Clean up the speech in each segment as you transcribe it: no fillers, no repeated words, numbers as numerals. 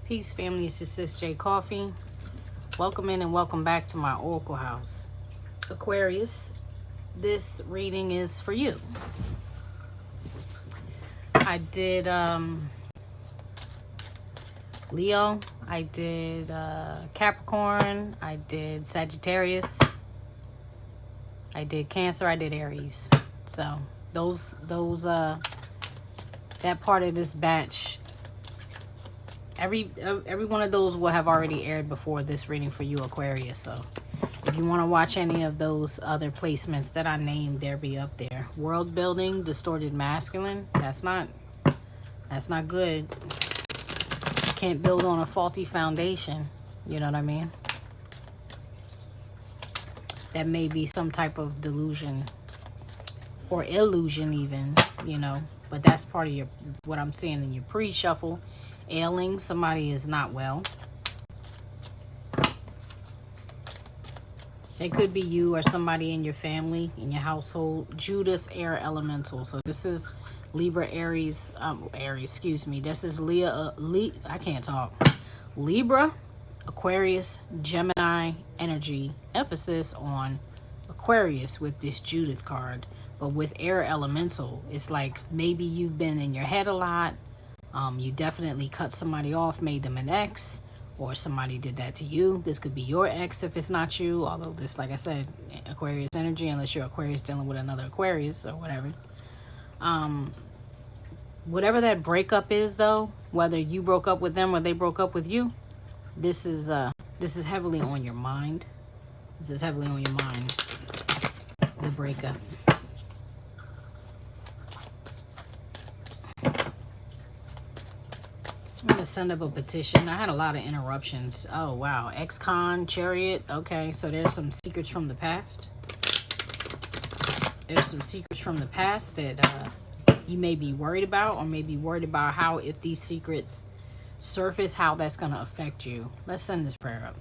Peace, family. It's your sis j.coffee. Welcome in and welcome back to my Oracle house. Aquarius, this reading is for you. I did Leo, I did Capricorn, I did Sagittarius, I did Cancer, I did Aries. So that part of this batch, every one of those will have already aired before this reading for you, Aquarius. So if you want to watch any of those other placements that I named, they'll be up there. World building, distorted masculine, that's not good. You can't build on a faulty foundation, you know what I mean? That may be some type of delusion or illusion even, you know, but that's part of what I'm seeing in your pre-shuffle. Ailing, somebody is not well. It could be you or somebody in your family, in your household. Judith, air elemental. So this is Libra, Aries, excuse me. This is I can't talk. Libra, Aquarius, Gemini energy. Emphasis on Aquarius with this Judith card. But with air elemental, it's like maybe you've been in your head a lot. You definitely cut somebody off, made them an ex, or somebody did that to you. This could be your ex if it's not you, although this, like I said, Aquarius energy, unless you're Aquarius dealing with another Aquarius or whatever. Whatever that breakup is, though, whether you broke up with them or they broke up with you, this is heavily on your mind. This is heavily on your mind, the breakup. I'm going to send up a petition. I had a lot of interruptions. Oh, wow. Ex-con, Chariot. Okay, so there's some secrets from the past. There's some secrets from the past that you may be worried about, or may be worried about how, if these secrets surface, how that's going to affect you. Let's send this prayer up.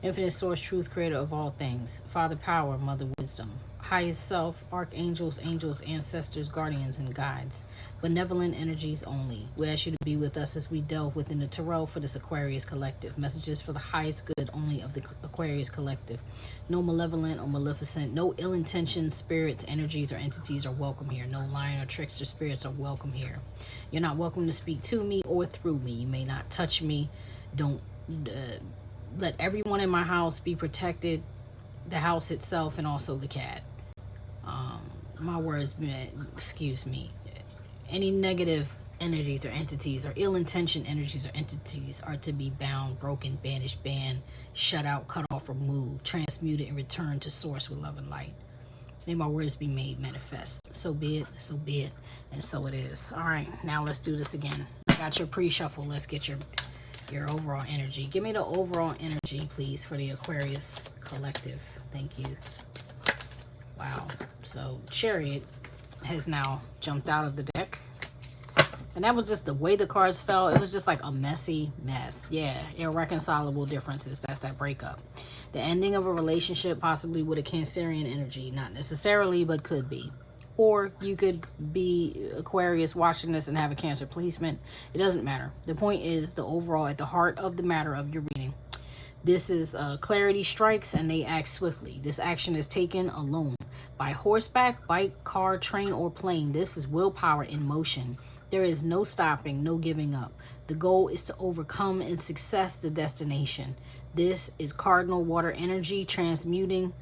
Infinite source, truth, creator of all things. Father power, mother wisdom. Highest self, archangels, angels, ancestors, guardians, and guides. Benevolent energies only. We ask you to be with us as we delve within the tarot for this Aquarius collective. Messages for the highest good only of the Aquarius collective. No malevolent or maleficent, no ill-intentioned spirits, energies, or entities are welcome here. No lying or trickster spirits are welcome here. You're not welcome to speak to me or through me. You may not touch me. Don't let everyone in my house be protected. The house itself and also the cat. My words, excuse me. Any negative energies or entities or ill-intentioned energies or entities are to be bound, broken, banished, banned, shut out, cut off, removed, transmuted, and returned to source with love and light. May my words be made manifest. So be it, and so it is. All right, now let's do this again. Got your pre-shuffle. Let's get your overall energy. Give me the overall energy, please, for the Aquarius collective. Thank you. Wow. So Chariot has now jumped out of the deck. And that was just the way the cards fell. It was just like a messy mess. Yeah, irreconcilable differences. That's that breakup. The ending of a relationship, possibly with a Cancerian energy. Not necessarily, but could be. Or you could be Aquarius watching this and have a Cancer placement. It doesn't matter. The point is the overall, at the heart of the matter of your reading. This is clarity strikes and they act swiftly. This action is taken alone. By horseback, bike, car, train, or plane. This is willpower in motion. There is no stopping, no giving up. The goal is to overcome and success the destination. This is cardinal water energy transmuting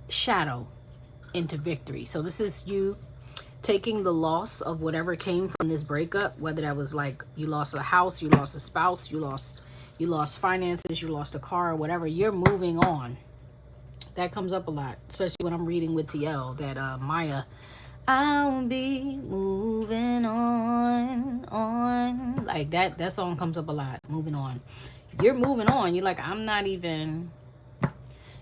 shadow into victory. So this is you taking the loss of whatever came from this breakup, whether that was like you lost a house, you lost a spouse, you lost finances, you lost a car, or whatever. You're moving on. That comes up a lot, especially when I'm reading with TL, that Maya, I'll be moving on. Like that song comes up a lot. Moving on. You're moving on. You're like, I'm not even.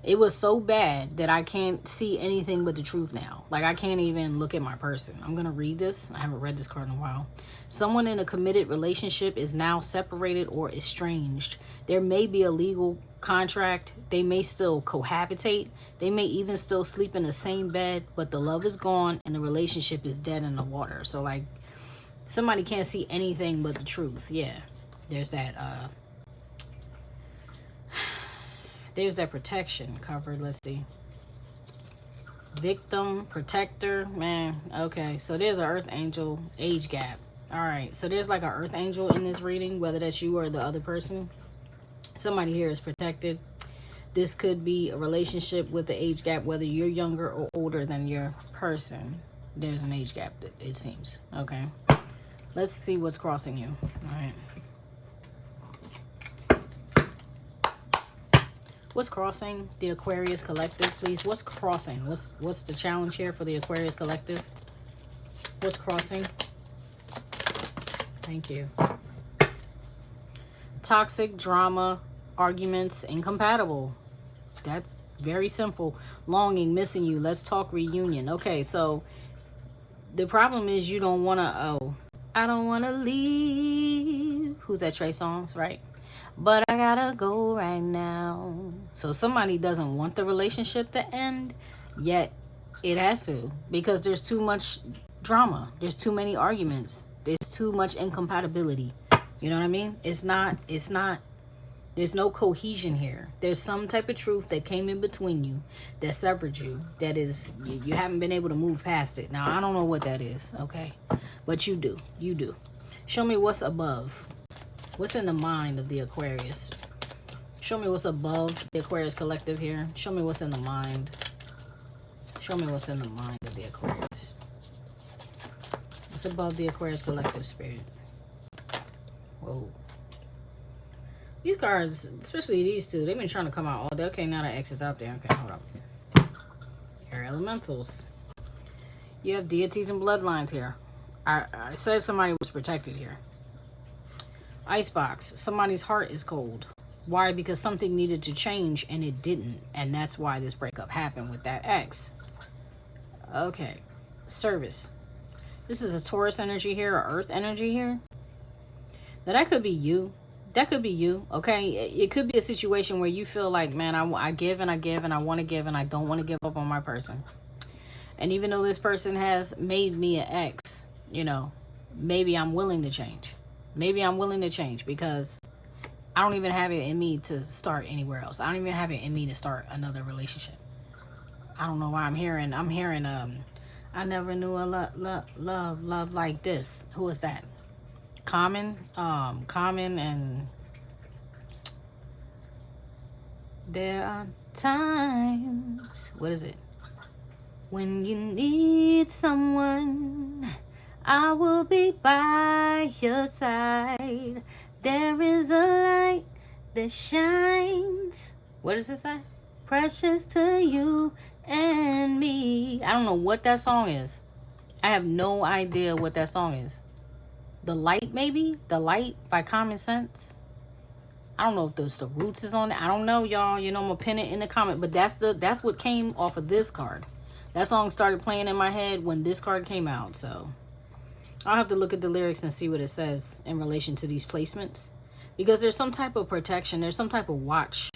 It was so bad that I can't see anything but the truth now. Like, I can't even look at my person. I'm going to read this. I haven't read this card in a while. Someone in a committed relationship is now separated or estranged. There may be a legal contract. They may still cohabitate. They may even still sleep in the same bed, but the love is gone and the relationship is dead in the water. So, like, somebody can't see anything but the truth. Yeah. There's that protection covered. Let's see. Victim, protector, man. Okay, so there's an earth angel, age gap. All right, so there's like an earth angel in this reading, whether that's you or the other person. Somebody here is protected. This could be a relationship with the age gap, whether you're younger or older than your person. There's an age gap, it seems. Okay, let's see what's crossing you. All right. What's crossing the Aquarius collective, please? What's crossing? What's the challenge here for the Aquarius collective? What's crossing? Thank you. Toxic, drama, arguments, incompatible. That's very simple. Longing, missing you. Let's talk, reunion. Okay, so the problem is you don't want to, oh, I don't want to leave. Who's that? Trey Songz, right? But I gotta go right now. So somebody doesn't want the relationship to end, yet it has to, because there's too much drama. There's too many arguments. There's too much incompatibility. You know what I mean? It's not, there's no cohesion here. There's some type of truth that came in between you, that severed you, that is, you haven't been able to move past it. Now, I don't know what that is, okay? But you do. You do. Show me what's above. What's in the mind of the Aquarius? Show me what's above the Aquarius collective here. Show me what's in the mind. Show me what's in the mind of the Aquarius. What's above the Aquarius collective, spirit? Whoa. These cards, especially these two, they've been trying to come out all day. Okay, now the X is out there. Okay, hold up. Air elementals. You have deities and bloodlines here. I said somebody was protected here. Icebox. Somebody's heart is cold. Why? Because something needed to change and it didn't. And that's why this breakup happened with that ex. Okay. Service. This is a Taurus energy here, or Earth energy here. Now that could be you. That could be you, okay? It could be a situation where you feel like, man, I give and I give and I want to give and I don't want to give up on my person. And even though this person has made me an ex, you know, maybe I'm willing to change. Maybe I'm willing to change because I don't even have it in me to start anywhere else. I don't even have it in me to start another relationship. I don't know why I'm hearing, I never knew a love like this. Who is that? Common and there are times, what is it? When you need someone, I will be by your side. There is a light that shines. What does it say? Precious to you and me. I don't know what that song is. I have no idea what that song is. The Light, maybe? The Light by Common Sense. I don't know if the Roots is on it. I don't know, y'all. You know, I'm gonna pin it in the comment. But that's what came off of this card. That song started playing in my head when this card came out. So I'll have to look at the lyrics and see what it says in relation to these placements. Because there's some type of protection. There's some type of watch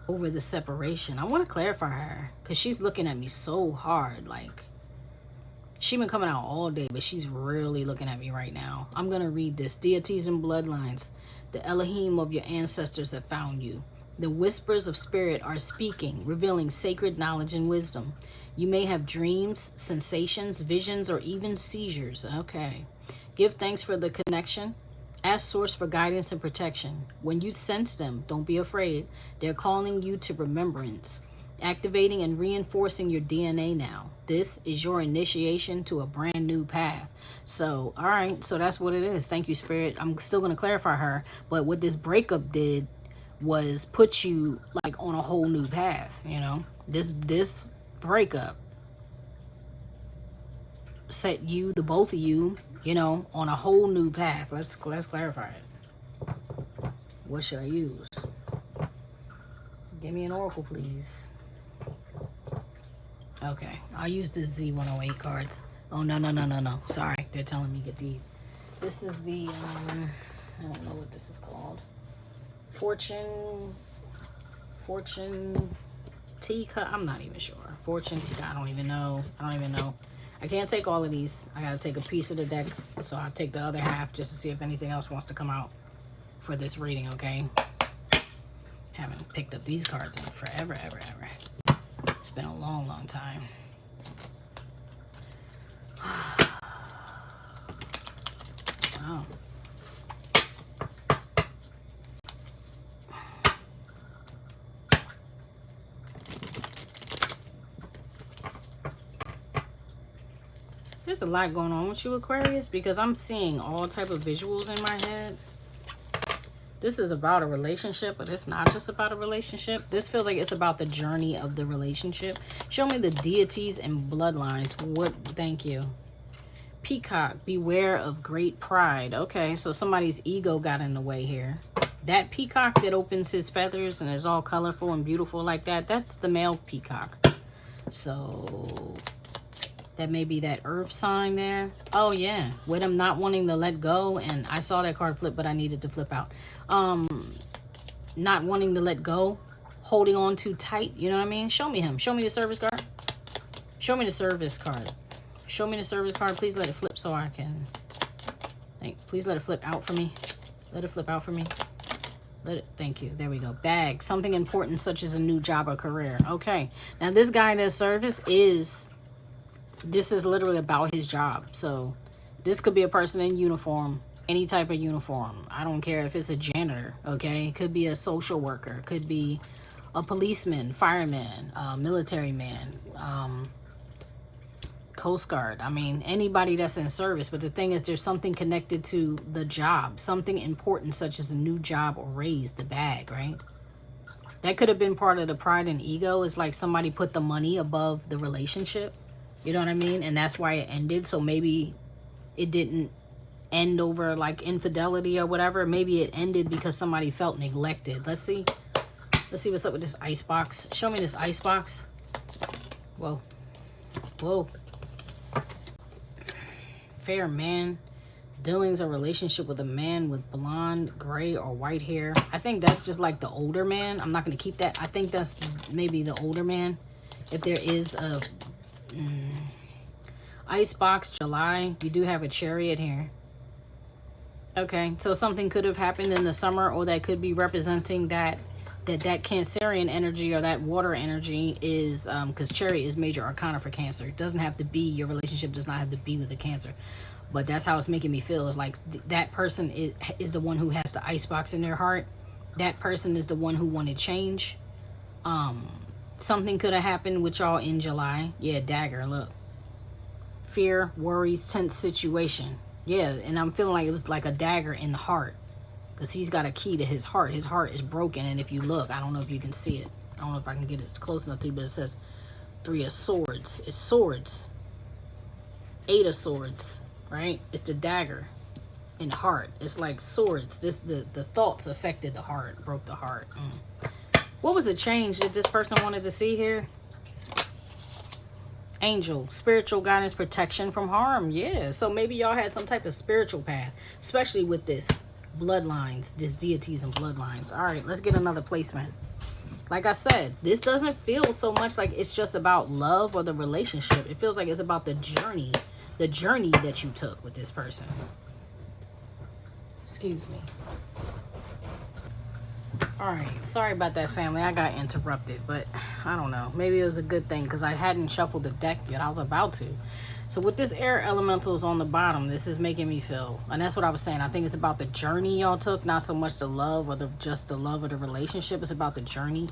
over the separation. I want to clarify her. Because she's looking at me so hard. Like, she's been coming out all day, but she's really looking at me right now. I'm going to read this. Deities and bloodlines. The Elohim of your ancestors have found you. The whispers of spirit are speaking, revealing sacred knowledge and wisdom. You may have dreams, sensations, visions, or even seizures. Okay. Give thanks for the connection. Ask source for guidance and protection. When you sense them, don't be afraid. They're calling you to remembrance. Activating and reinforcing your DNA now. This is your initiation to a brand new path. So, all right. So that's what it is. Thank you, Spirit. I'm still going to clarify her. But what this breakup did was put you like on a whole new path. You know, this breakup set you, the both of you, you know, on a whole new path. Let's clarify it. What should I use? Give me an oracle, please. Okay, I'll use the Z108 cards. Oh, no. Sorry, they're telling me get these. This is the, I don't know what this is called. Fortune teacup. I'm not even sure. Fortune teacup. I don't even know. I can't take all of these. I gotta take a piece of the deck. So I'll take the other half just to see if anything else wants to come out for this reading, okay? Haven't picked up these cards in forever, ever. It's been a long, long time. Wow. There's a lot going on with you, Aquarius, because I'm seeing all type of visuals in my head. This is about a relationship, but it's not just about a relationship. This feels like it's about the journey of the relationship. Show me the deities and bloodlines. What? Thank you. Peacock, beware of great pride. Okay, so somebody's ego got in the way here. That peacock that opens his feathers and is all colorful and beautiful like that, that's the male peacock. So that may be that earth sign there. Oh yeah, with him not wanting to let go. And I saw that card flip, but I needed to flip out. Not wanting to let go, holding on too tight, you know what I mean? Show me him. Show me the service card. Show me the service card. Show me the service card. Please let it flip so I can please let it flip out for me. Let it flip out for me. Let it, thank you. There we go. Bag, something important such as a new job or career. Okay, now this guy in his service is, this is literally about his job. So this could be a person in uniform, any type of uniform. I don't care if it's a janitor, okay? It could be a social worker, could be a policeman, fireman, military man, Coast Guard. I mean, anybody that's in service. But the thing is, there's something connected to the job, something important such as a new job or raise, the bag, right? That could have been part of the pride and ego. It's like somebody put the money above the relationship. You know what I mean? And that's why it ended. So maybe it didn't end over like infidelity or whatever. Maybe it ended because somebody felt neglected. Let's see. Let's see what's up with this ice box. Show me this ice box. Whoa. Whoa. Fair man. Dealings or relationship with a man with blonde, gray, or white hair. I think that's just like the older man. I'm not going to keep that. I think that's maybe the older man. If there is a... Icebox, July. You do have a chariot here. Okay, so something could have happened in the summer, or that could be representing that Cancerian energy or that water energy is, because chariot is major arcana for Cancer. It doesn't have to be, your relationship does not have to be with a Cancer. But that's how it's making me feel. It's like that person is the one who has the icebox in their heart. That person is the one who wanted change. Something could have happened with y'all in July. Yeah, dagger, look. Fear, worries, tense situation. Yeah, and I'm feeling like it was like a dagger in the heart. Because he's got a key to his heart. His heart is broken, and if you look, I don't know if you can see it. I don't know if I can get it close enough to you, but it says 3 of Swords. It's swords. 8 of Swords, right? It's the dagger in the heart. It's like swords. The thoughts affected the heart, broke the heart. What was the change that this person wanted to see here? Angel, spiritual guidance, protection from harm. Yeah, so maybe y'all had some type of spiritual path, especially with this bloodlines, this deities and bloodlines. All right, let's get another placement. Like I said, this doesn't feel so much like it's just about love or the relationship. It feels like it's about the journey that you took with this person. Excuse me. All right, sorry about that, family. I got interrupted, but I don't know. Maybe it was a good thing because I hadn't shuffled the deck yet. I was about to. So with this air elementals on the bottom, this is making me feel, and that's what I was saying. I think it's about the journey y'all took, not so much the love or just the love of the relationship. It's about the journey.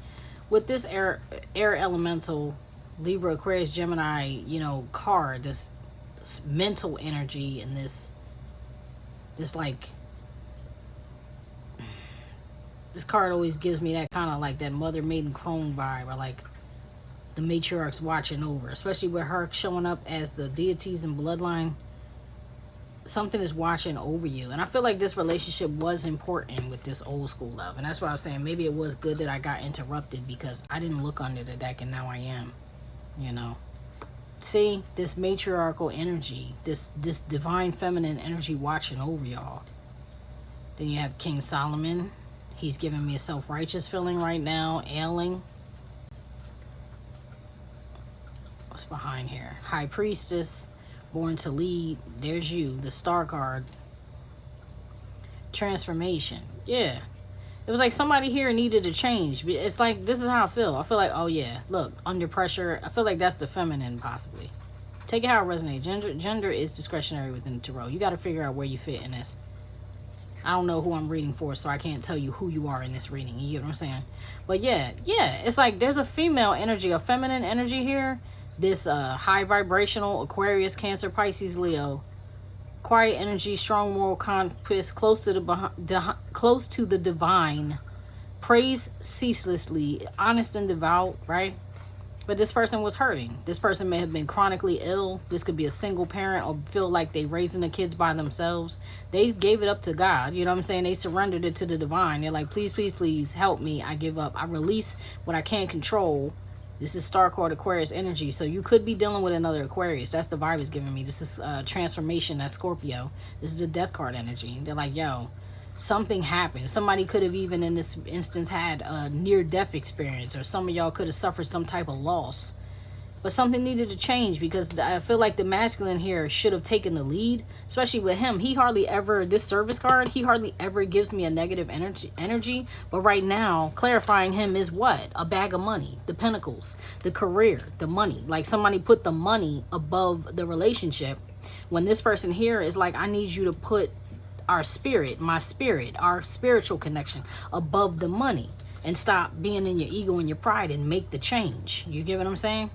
With this air elemental, Libra, Aquarius, Gemini, you know, card, this mental energy and this like, this card always gives me that kind of like that Mother Maiden Crone vibe, or like the matriarchs watching over, especially with her showing up as the deities and bloodline. Something is watching over you. And I feel like this relationship was important with this old school love. And that's why I was saying maybe it was good that I got interrupted, because I didn't look under the deck and now I am, you know. See, this matriarchal energy, this divine feminine energy watching over y'all. Then you have King Solomon. He's giving me a self-righteous feeling right now, ailing. What's behind here? High Priestess. Born to lead. There's you. The star card. Transformation. Yeah. It was like somebody here needed to change. It's like, this is how I feel. I feel like, oh yeah, look, under pressure. I feel like that's the feminine, possibly. Take it how it resonates. Gender is discretionary within the tarot. You got to figure out where you fit in this. I don't know who I'm reading for, so I can't tell you who you are in this reading. You know what I'm saying? But yeah, it's like there's a female energy, a feminine energy here. This high vibrational Aquarius, Cancer, Pisces, Leo. Quiet energy, strong moral compass, close to the divine, praise ceaselessly, honest and devout, right? But this person was hurting. This person may have been chronically ill. This could be a single parent or feel like they raising the kids by themselves. They gave it up to God. You know what I'm saying? They surrendered it to the divine. They're like, please, please, please help me. I give up. I release what I can't control. This is star card Aquarius energy. So you could be dealing with another Aquarius. That's the vibe it's giving me. This is transformation. That's Scorpio. This is the death card energy. They're like, yo, something happened. Somebody could have even in this instance had a near-death experience. Or some of y'all could have suffered some type of loss. But something needed to change because I feel like the masculine here should have taken the lead, especially with him. He hardly ever, this service card, he hardly ever gives me a negative energy. But right now, clarifying him is what? A bag of money, the pentacles, the career, the money. Like somebody put the money above the relationship. When this person here is like, I need you to put our spirit, my spirit, our spiritual connection above the money and stop being in your ego and your pride and make the change. You get what I'm saying?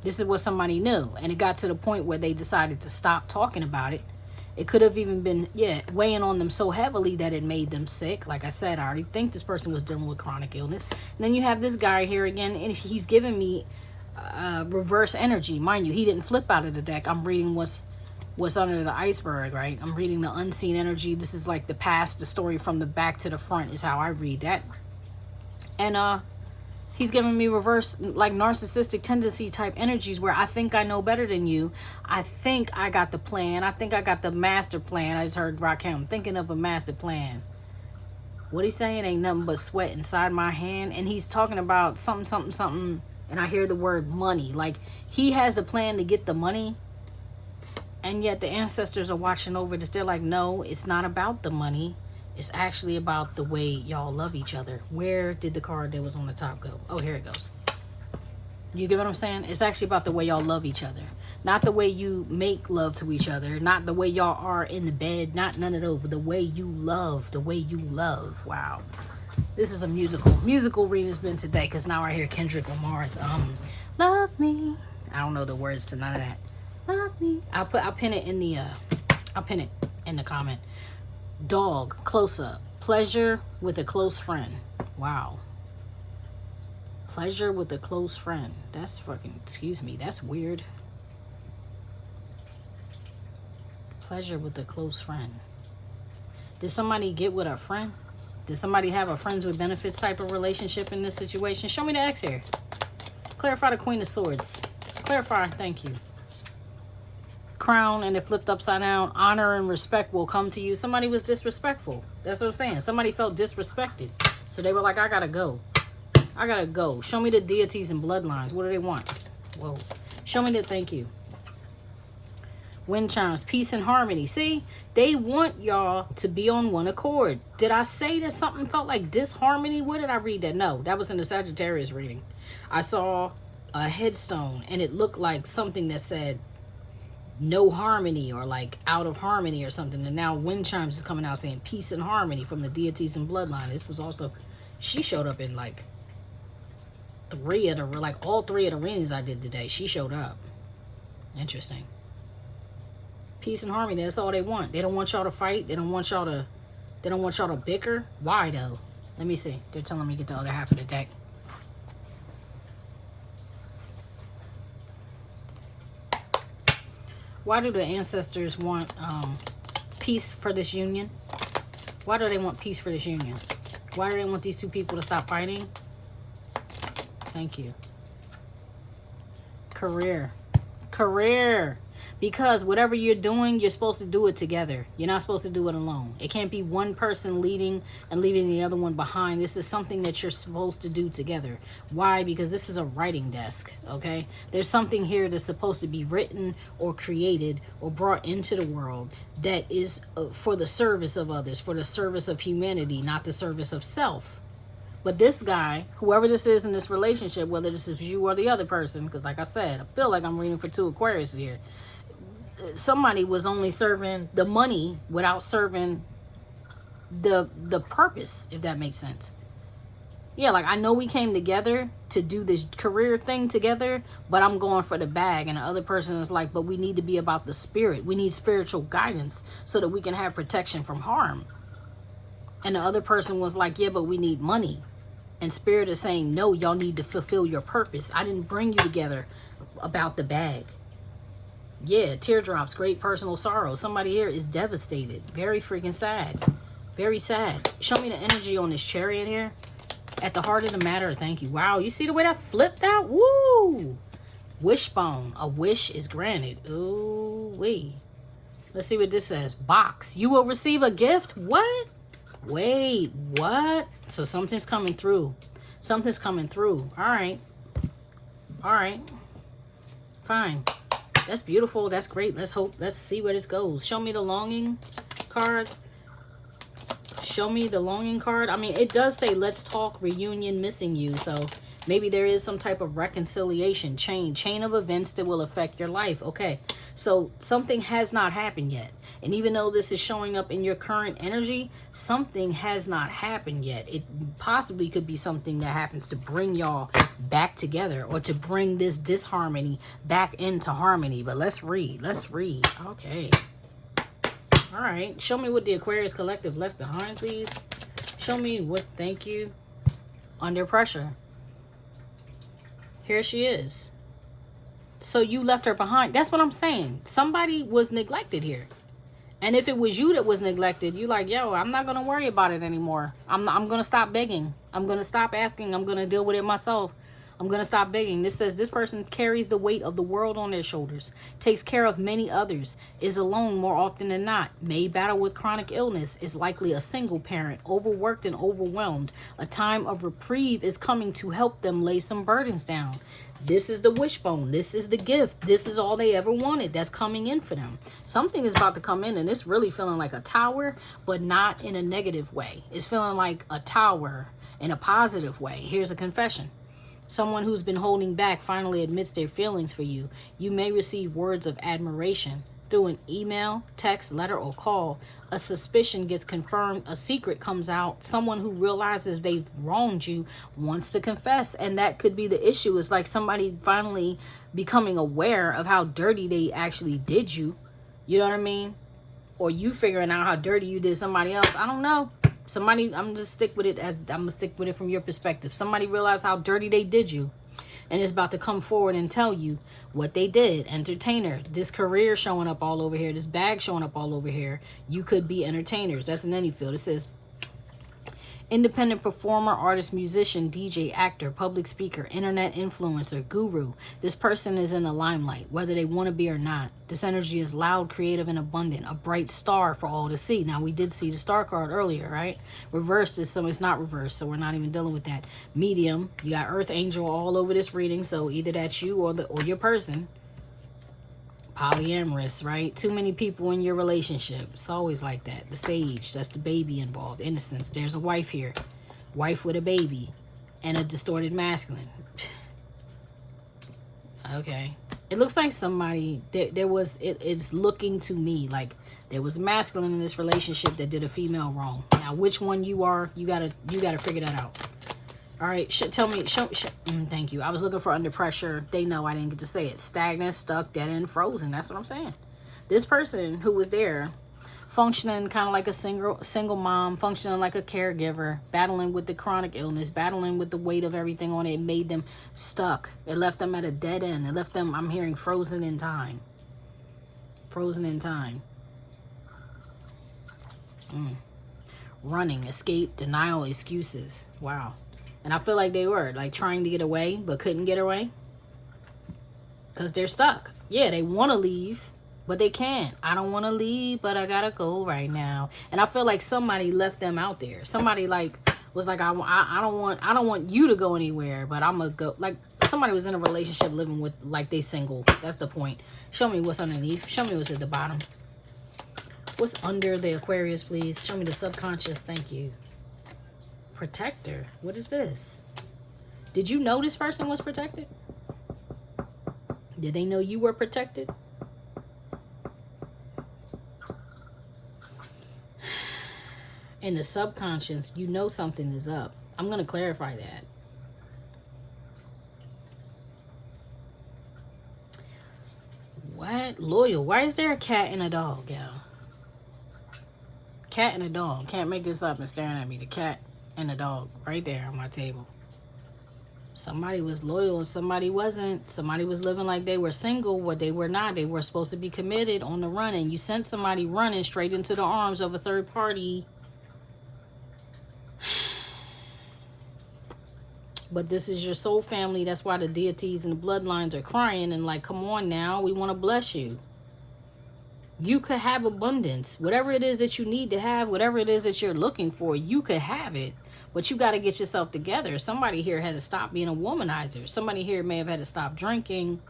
This is what somebody knew. And it got to the point where they decided to stop talking about it. It could have even been, weighing on them so heavily that it made them sick. Like I said, I already think this person was dealing with chronic illness. And then you have this guy here again, and he's giving me reverse energy. Mind you, he didn't flip out of the deck. I'm reading what's under the iceberg, right? I'm reading the unseen energy. This is like the past, the story from the back to the front is how I read that. And he's giving me reverse, like narcissistic tendency type energies where I think I know better than you. I think I got the plan. I think I got the master plan. I just heard Rakim thinking of a master plan. What he's saying ain't nothing but sweat inside my hand. And he's talking about something, something, something. And I hear the word money. Like he has the plan to get the money. And yet the ancestors are watching over this. They're like, no, it's not about the money. It's actually about the way y'all love each other. Where did the card that was on the top go? Oh, here it goes. You get what I'm saying? It's actually about the way y'all love each other. Not the way you make love to each other. Not the way y'all are in the bed. Not none of those. But the way you love. The way you love. Wow. This is a musical reading has been today. Because now I hear Kendrick Lamar's Love Me. I don't know the words to none of that. Love me. I'll pin it in the comment. Dog, close up. Pleasure with a close friend. Wow. Pleasure with a close friend. That's fucking, excuse me, that's weird. Pleasure with a close friend. Did somebody get with a friend? Did somebody have a friends with benefits type of relationship in this situation? Show me the X here. Clarify the Queen of Swords. Clarify, thank you. Crown and it flipped upside down. Honor and respect will come to you. Somebody was disrespectful. That's what I'm saying. Somebody felt disrespected. So they were like, I gotta go. I gotta go. Show me the deities and bloodlines. What do they want? Whoa. Show me the thank you. Wind chimes. Peace and harmony. See? They want y'all to be on one accord. Did I say that something felt like disharmony? Where did I read that? No, that was in the Sagittarius reading. I saw a headstone and it looked like something that said no harmony or like out of harmony or something. And now wind chimes is coming out saying peace and harmony from the deities and bloodline. This was also, she showed up in like all three of the readings I did today. She showed up. Interesting. Peace and harmony. That's all they want. They don't want y'all to fight. They don't want y'all to bicker. Why though? Let me see. They're telling me to get the other half of the deck. Why do the ancestors want peace for this union? Why do they want peace for this union? Why do they want these two people to stop fighting? Thank you. Career. Because whatever you're doing, you're supposed to do it together. You're not supposed to do it alone. It can't be one person leading and leaving the other one behind. This is something that you're supposed to do together. Why? Because this is a writing desk, okay? There's something here that's supposed to be written or created or brought into the world that is for the service of others, for the service of humanity, not the service of self. But this guy, whoever this is in this relationship, whether this is you or the other person, because like I said, I feel like I'm reading for 2 Aquarius here. Somebody was only serving the money without serving the purpose, if that makes sense. Yeah, like I know we came together to do this career thing together, but I'm going for the bag. And the other person is like, but we need to be about the spirit. We need spiritual guidance so that we can have protection from harm. And the other person was like, yeah, but we need money. And spirit is saying, no, y'all need to fulfill your purpose. I didn't bring you together about the bag. Yeah, teardrops, great personal sorrow. Somebody here is devastated. Very freaking sad. Very sad. Show me the energy on this chariot here. At the heart of the matter, thank you. Wow, you see the way that flipped out? Woo! Wishbone. A wish is granted. Ooh, wee. Let's see what this says. Box. You will receive a gift? What? Wait, what? So something's coming through. Something's coming through. All right. All right. Fine. That's beautiful. That's great. Let's hope. Let's see where this goes. Show me the longing card. Show me the longing card. I mean, it does say, let's talk, reunion, missing you. So maybe there is some type of reconciliation, chain of events that will affect your life. Okay. So something has not happened yet. And even though this is showing up in your current energy, something has not happened yet. It possibly could be something that happens to bring y'all back together or to bring this disharmony back into harmony. But let's read. Let's read. Okay. All right. Show me what the Aquarius Collective left behind, please. Show me what, thank you. Under pressure. Here she is. So you left her behind. That's what I'm saying. Somebody was neglected here. And if it was you that was neglected, you like, yo, I'm not going to worry about it anymore. I'm going to stop begging. I'm going to stop asking. I'm going to deal with it myself. I'm going to stop begging. This says this person carries the weight of the world on their shoulders, takes care of many others, is alone more often than not, may battle with chronic illness, is likely a single parent, overworked and overwhelmed. A time of reprieve is coming to help them lay some burdens down. This is the wishbone. This is the gift. This is all they ever wanted that's coming in for them. Something is about to come in, and it's really feeling like a tower, but not in a negative way. It's feeling like a tower in a positive way. Here's a confession. Someone who's been holding back finally admits their feelings for you. You may receive words of admiration through an email, text, letter, or call. A suspicion gets confirmed. A secret comes out. Someone who realizes they've wronged you wants to confess. And that could be the issue. It's like somebody finally becoming aware of how dirty they actually did you. You know what I mean? Or you figuring out how dirty you did somebody else. I don't know. Somebody, I'm just stick with it as I'm gonna stick with it from your perspective. Somebody realized how dirty they did you and is about to come forward and tell you what they did. Entertainer, this career showing up all over here, this bag showing up all over here. You could be entertainers. That's in any field. It says independent performer, artist, musician, DJ, actor, public speaker, internet influencer, guru. This person is in the limelight, whether they want to be or not. This energy is loud, creative, and abundant. A bright star for all to see. Now, we did see the star card earlier, right? Reversed is, so it's not reversed, so we're not even dealing with that. Medium, you got Earth Angel all over this reading, so either that's you or your person. Polyamorous, right? Too many people in your relationship. It's always like that. The Sage, that's the baby involved. Innocence. There's a wife here. Wife with a baby. And a distorted masculine. Okay. It looks like somebody, it's looking to me like there was a masculine in this relationship that did a female wrong. Now, which one you are, you gotta figure that out. All right, tell me, thank you. I was looking for under pressure. They know I didn't get to say it. Stagnant, stuck, dead end, frozen. That's what I'm saying. This person who was there, functioning kind of like a single mom, functioning like a caregiver, battling with the chronic illness, battling with the weight of everything on it, it made them stuck. It left them at a dead end. It left them, I'm hearing, frozen in time. Frozen in time. Running, escape, denial, excuses. Wow. And I feel like they were like trying to get away, but couldn't get away because they're stuck. Yeah, they want to leave, But they can't. I don't want to leave, but I gotta go right now. And I feel like somebody left them out there. Somebody like was like, I don't want you to go anywhere, but I'm gonna go. Like somebody was in a relationship living with, like, they single. That's the point. Show me what's underneath. Show me what's at the bottom. What's under the Aquarius, please? Show me the subconscious. Thank you. Protector. What is this? Did you know this person was protected? Did they know you were protected? In the subconscious, you know something is up. I'm going to clarify that. What? Loyal. Why is there a cat and a dog, y'all? Cat and a dog. Can't make this up and staring at me. The cat and the dog right there on my table. Somebody was loyal and somebody wasn't. Somebody was living like they were single, but they were not. They were supposed to be committed, on the run, and you sent somebody running straight into the arms of a third party. But this is your soul family. That's why the deities and the bloodlines are crying and like, come on now, we want to bless you. You could have abundance. Whatever it is that you need to have, whatever it is that you're looking for, you could have it. But you got to get yourself together. Somebody here had to stop being a womanizer. Somebody here may have had to stop drinking.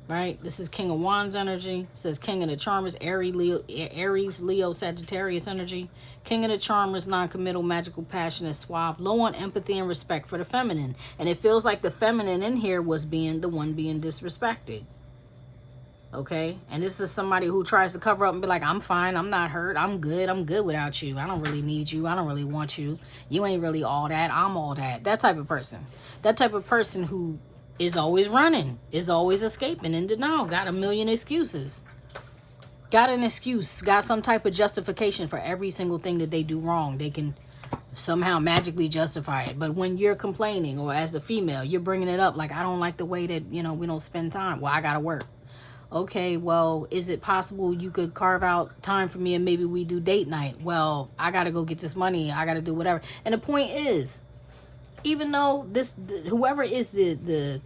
Right? This is King of Wands energy. It says King of the Charmers, Aries, Leo, Sagittarius energy. King of the Charmers, non-committal, magical, passionate, suave, low on empathy and respect for the feminine. And it feels like the feminine in here was being the one being disrespected. Okay? And this is somebody who tries to cover up and be like, I'm fine, I'm not hurt, I'm good without you. I don't really need you, I don't really want you. You ain't really all that, I'm all that. That type of person. That type of person who is always running, is always escaping, in denial, got a million excuses. Got an excuse, got some type of justification for every single thing that they do wrong. They can somehow magically justify it. But when you're complaining, or as the female, you're bringing it up like, I don't like the way that, you know, we don't spend time. Well, I gotta work. Okay, well, is it possible you could carve out time for me and maybe we do date night? Well, I gotta go get this money, I gotta do whatever. And the point is, even though whoever is the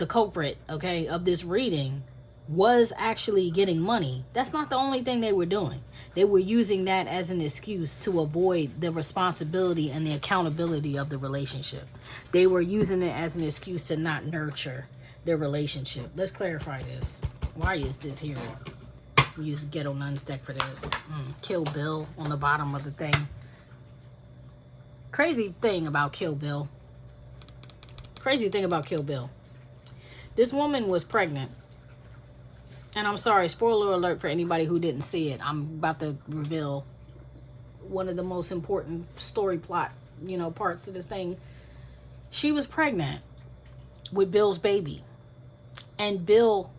culprit, okay, of this reading was actually getting money, that's not the only thing they were doing. They were using that as an excuse to avoid the responsibility and the accountability of the relationship. They were using it as an excuse to not nurture their relationship. Let's clarify this. Why is this here? Use the ghetto nuns deck for this. Kill Bill on the bottom of the thing. Crazy thing about Kill Bill. Crazy thing about Kill Bill. This woman was pregnant. And I'm sorry, spoiler alert for anybody who didn't see it. I'm about to reveal one of the most important story plot, you know, parts of this thing. She was pregnant with Bill's baby. And Bill,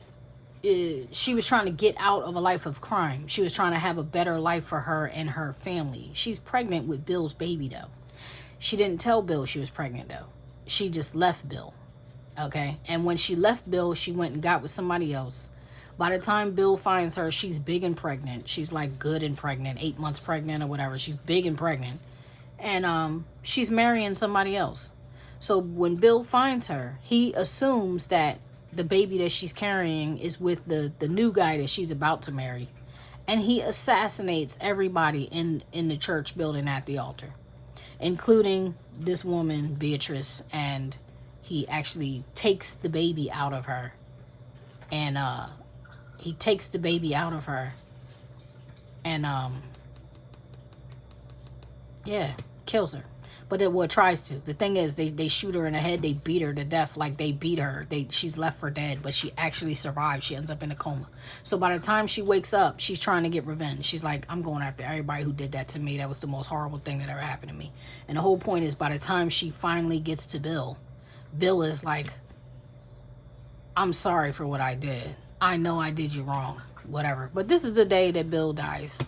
she was trying to get out of a life of crime. She was trying to have a better life for her and her family. She's pregnant with Bill's baby, though. She didn't tell Bill she was pregnant, though. She just left Bill, okay? And when she left Bill, she went and got with somebody else. By the time Bill finds her, she's big and pregnant. She's like good and pregnant, 8 months pregnant or whatever. She's big and pregnant. And she's marrying somebody else. So when Bill finds her, he assumes that the baby that she's carrying is with the new guy that she's about to marry. And he assassinates everybody in the church building at the altar, including this woman, Beatrice. And he actually takes the baby out of her. And he takes the baby out of her. And yeah, kills her. But it tries to. The thing is, they shoot her in the head. They beat her to death like they beat her. She's left for dead, but she actually survived. She ends up in a coma. So by the time she wakes up, she's trying to get revenge. She's like, I'm going after everybody who did that to me. That was the most horrible thing that ever happened to me. And the whole point is, by the time she finally gets to Bill, Bill is like, I'm sorry for what I did. I know I did you wrong. Whatever. But this is the day that Bill dies.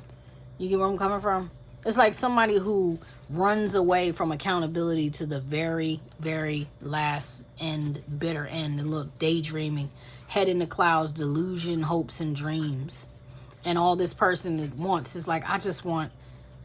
You get where I'm coming from? It's like somebody who runs away from accountability to the very, very last end, bitter end. And look, daydreaming, head in the clouds, delusion, hopes, and dreams. And all this person wants is like, I just want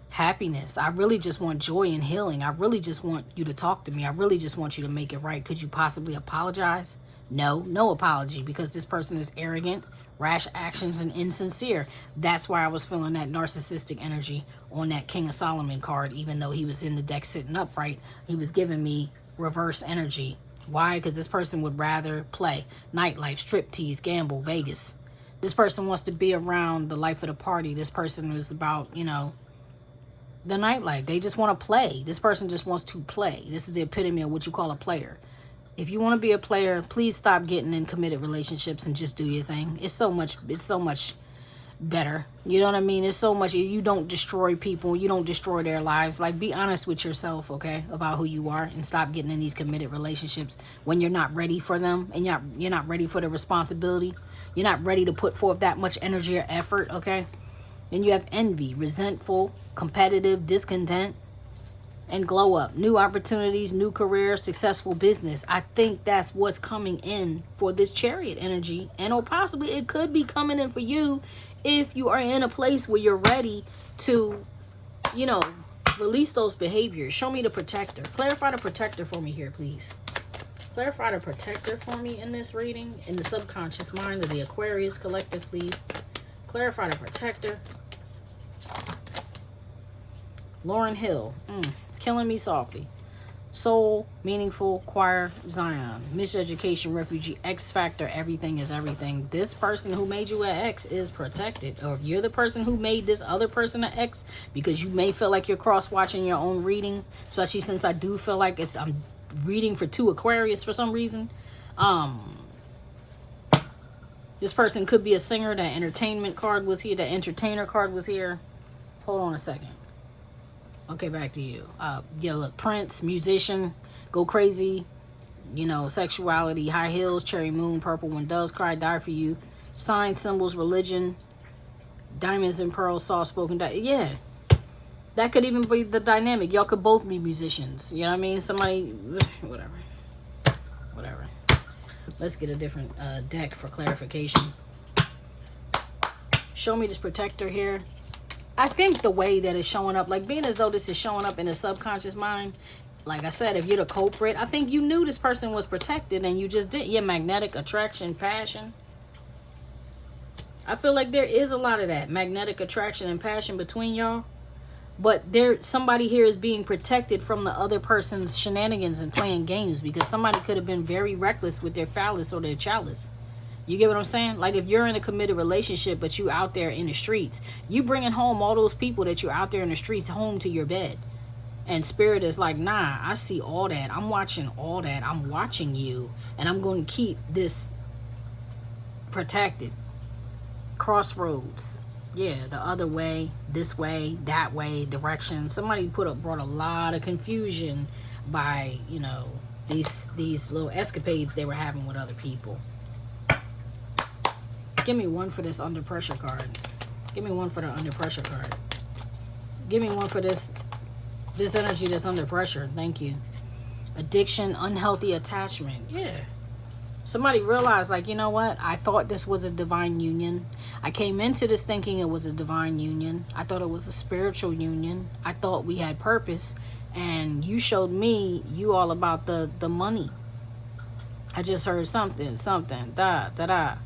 happiness. I really just want joy and healing. I really just want you to talk to me. I really just want you to make it right. Could you possibly apologize? No apology, because this person is arrogant, rash actions, and insincere. That's why I was feeling that narcissistic energy on that King of Solomon card. Even though he was in the deck sitting upright, he was giving me reverse energy. Why? Because this person would rather play nightlife, striptease, gamble, Vegas. This person wants to be around the life of the party. This person is about, you know, the nightlife. They just want to play. This person just wants to play. This is the epitome of what you call a player. If you want to be a player, please stop getting in committed relationships and just do your thing. It's so much better. You know what I mean? It's so much. You don't destroy people. You don't destroy their lives. Like, be honest with yourself, okay, about who you are, and stop getting in these committed relationships when you're not ready for them, and you're not ready for the responsibility. You're not ready to put forth that much energy or effort, okay? Then you have envy, resentful, competitive, discontent, and glow up. New opportunities, new career, successful business. I think that's what's coming in for this Chariot energy. And or possibly it could be coming in for you if you are in a place where you're ready to, you know, release those behaviors. Show me the Protector. Clarify the Protector for me here, please. Clarify the Protector for me in this reading, in the subconscious mind of the Aquarius collective, please. Clarify the Protector. Lauryn Hill, Killing Me Softly. Soul, Meaningful, Choir, Zion. Miseducation, Refugee, X Factor, Everything is Everything. This person who made you an X is protected. Or if you're the person who made this other person an X, because you may feel like you're cross-watching your own reading, especially since I do feel like I'm reading for 2 Aquarius for some reason. This person could be a singer. That entertainment card was here. The entertainer card was here. Hold on a second. Okay, back to you. Yeah, look, Prince, musician, go crazy, you know, sexuality, high heels, cherry moon, purple when doves cry, die for you, sign symbols, religion, diamonds and pearls, soft-spoken, yeah. That could even be the dynamic. Y'all could both be musicians. You know what I mean? Somebody, whatever. Let's get a different deck for clarification. Show me this Protector here. I think the way that it's showing up, like being as though this is showing up in the subconscious mind, like I said, if you're the culprit, I think you knew this person was protected and you just didn't. Your magnetic attraction, passion. I feel like there is a lot of that magnetic attraction and passion between y'all. But somebody here is being protected from the other person's shenanigans and playing games, because somebody could have been very reckless with their phallus or their chalice. You get what I'm saying? Like if you're in a committed relationship, but you out there in the streets, you bringing home all those people that you're out there in the streets home to your bed. And Spirit is like, nah, I see all that. I'm watching all that. I'm watching you. And I'm going to keep this protected. Crossroads. Yeah, the other way, this way, that way, direction. Somebody brought a lot of confusion by, you know, these little escapades they were having with other people. Give me one for this under pressure card. Give me one for the under pressure card. Give me one for this energy that's under pressure. Thank you. Addiction, unhealthy attachment. Yeah. Somebody realized, like, you know what? I thought this was a divine union. I came into this thinking it was a divine union. I thought it was a spiritual union. I thought we had purpose. And you showed me you all about the money. I just heard something, da.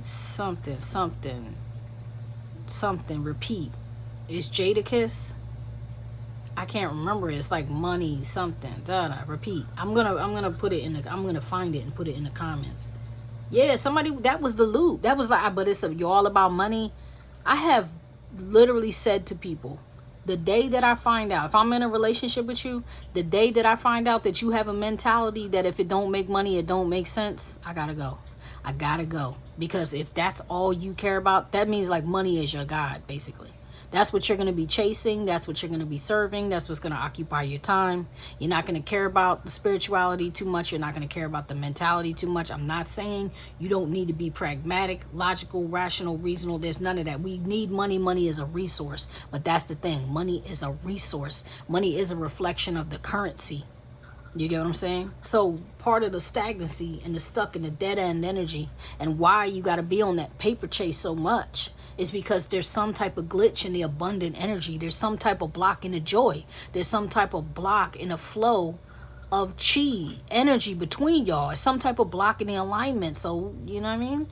Something, repeat. Is Jadakiss? I can't remember. It's like money, something, repeat. I'm gonna put it in the, I'm gonna find it and put it in the comments. Yeah, somebody, that was the loop. That was like, but you're all about money. I have literally said to people, the day that I find out, if I'm in a relationship with you, the day that I find out that you have a mentality that if it don't make money, it don't make sense, I gotta go. I gotta go. Because if that's all you care about, that means like money is your God, basically. That's what you're going to be chasing. That's what you're going to be serving. That's what's going to occupy your time. You're not going to care about the spirituality too much. You're not going to care about the mentality too much. I'm not saying you don't need to be pragmatic, logical, rational, reasonable. There's none of that. We need money. Money is a resource. But that's the thing. Money is a resource. Money is a reflection of the currency. You get what I'm saying? So part of the stagnancy and the stuck in the dead end energy and why you got to be on that paper chase so much is because there's some type of glitch in the abundant energy. There's some type of block in the joy. There's some type of block in the flow of chi energy between y'all. It's some type of block in the alignment. So, you know what I mean?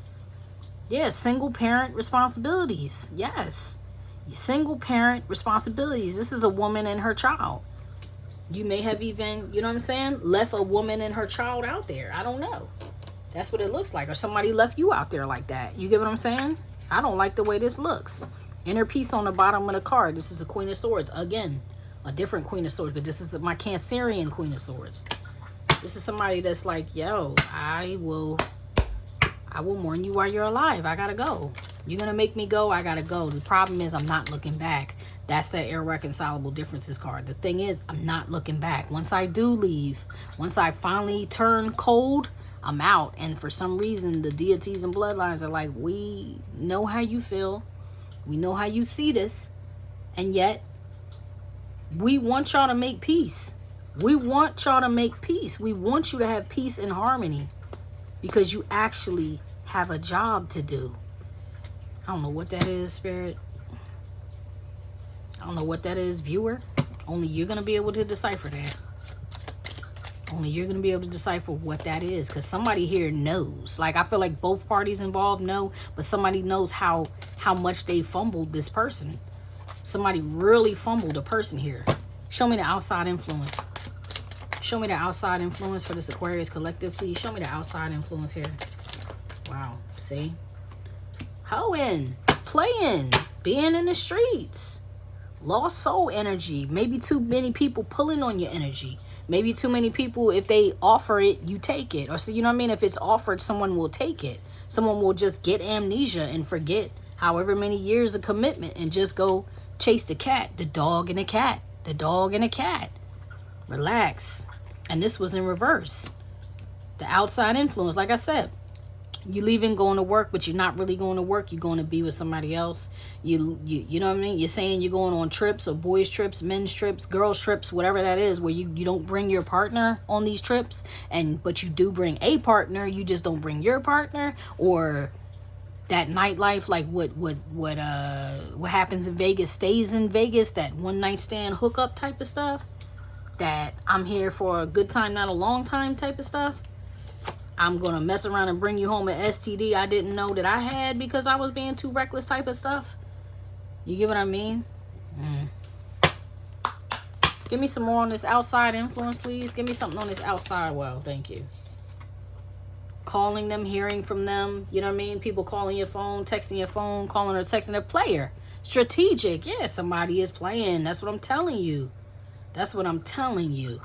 Yeah, single parent responsibilities. Yes. Single parent responsibilities. This is a woman and her child. You may have even, you know what I'm saying, left a woman and her child out there. I don't know. That's what it looks like. Or somebody left you out there like that. You get what I'm saying? I don't like the way this looks. Inner peace on the bottom of the card. This is the Queen of Swords. Again, a different Queen of Swords. But this is my Cancerian Queen of Swords. This is somebody that's like, yo, I will mourn you while you're alive. I gotta go. You're gonna make me go. I gotta go. The problem is I'm not looking back. That's that irreconcilable differences card. The thing is, I'm not looking back. Once I do leave, once I finally turn cold, I'm out. And for some reason, the deities and bloodlines are like, we know how you feel. We know how you see this. And yet, we want y'all to make peace. We want y'all to make peace. We want you to have peace and harmony. Because you actually have a job to do. I don't know what that is, Spirit. I don't know what that is, viewer. Only you're going to be able to decipher that. Only you're going to be able to decipher what that is. Because somebody here knows. Like, I feel like both parties involved know. But somebody knows how much they fumbled this person. Somebody really fumbled a person here. Show me the outside influence. Show me the outside influence for this Aquarius collective, please. Show me the outside influence here. Wow. See? Hoeing. Playing. Being in the streets. Lost soul energy. Maybe too many people pulling on your energy. Maybe too many people, if they offer it, you take it. Or so, you know what I mean? If it's offered, someone will take it. Someone will just get amnesia and forget however many years of commitment and just go chase the cat. The dog and the cat. The dog and the cat. Relax. And this was in reverse. The outside influence, like I said, you leaving, going to work, but you're not really going to work. You're going to be with somebody else. You know what I mean? You're saying you're going on trips, or boys trips, men's trips, girls trips, whatever that is, where you don't bring your partner on these trips, but you do bring a partner. You just don't bring your partner. Or that nightlife, like what happens in Vegas stays in Vegas. That one night stand hookup type of stuff. That I'm here for a good time, not a long time type of stuff. I'm going to mess around and bring you home an STD I didn't know that I had because I was being too reckless type of stuff. You get what I mean? Give me some more on this outside influence, please. Give me something on this outside. Well, thank you. Calling them, hearing from them. You know what I mean? People calling your phone, texting your phone, calling or texting a player. Strategic. Yeah, somebody is playing. That's what I'm telling you. That's what I'm telling you.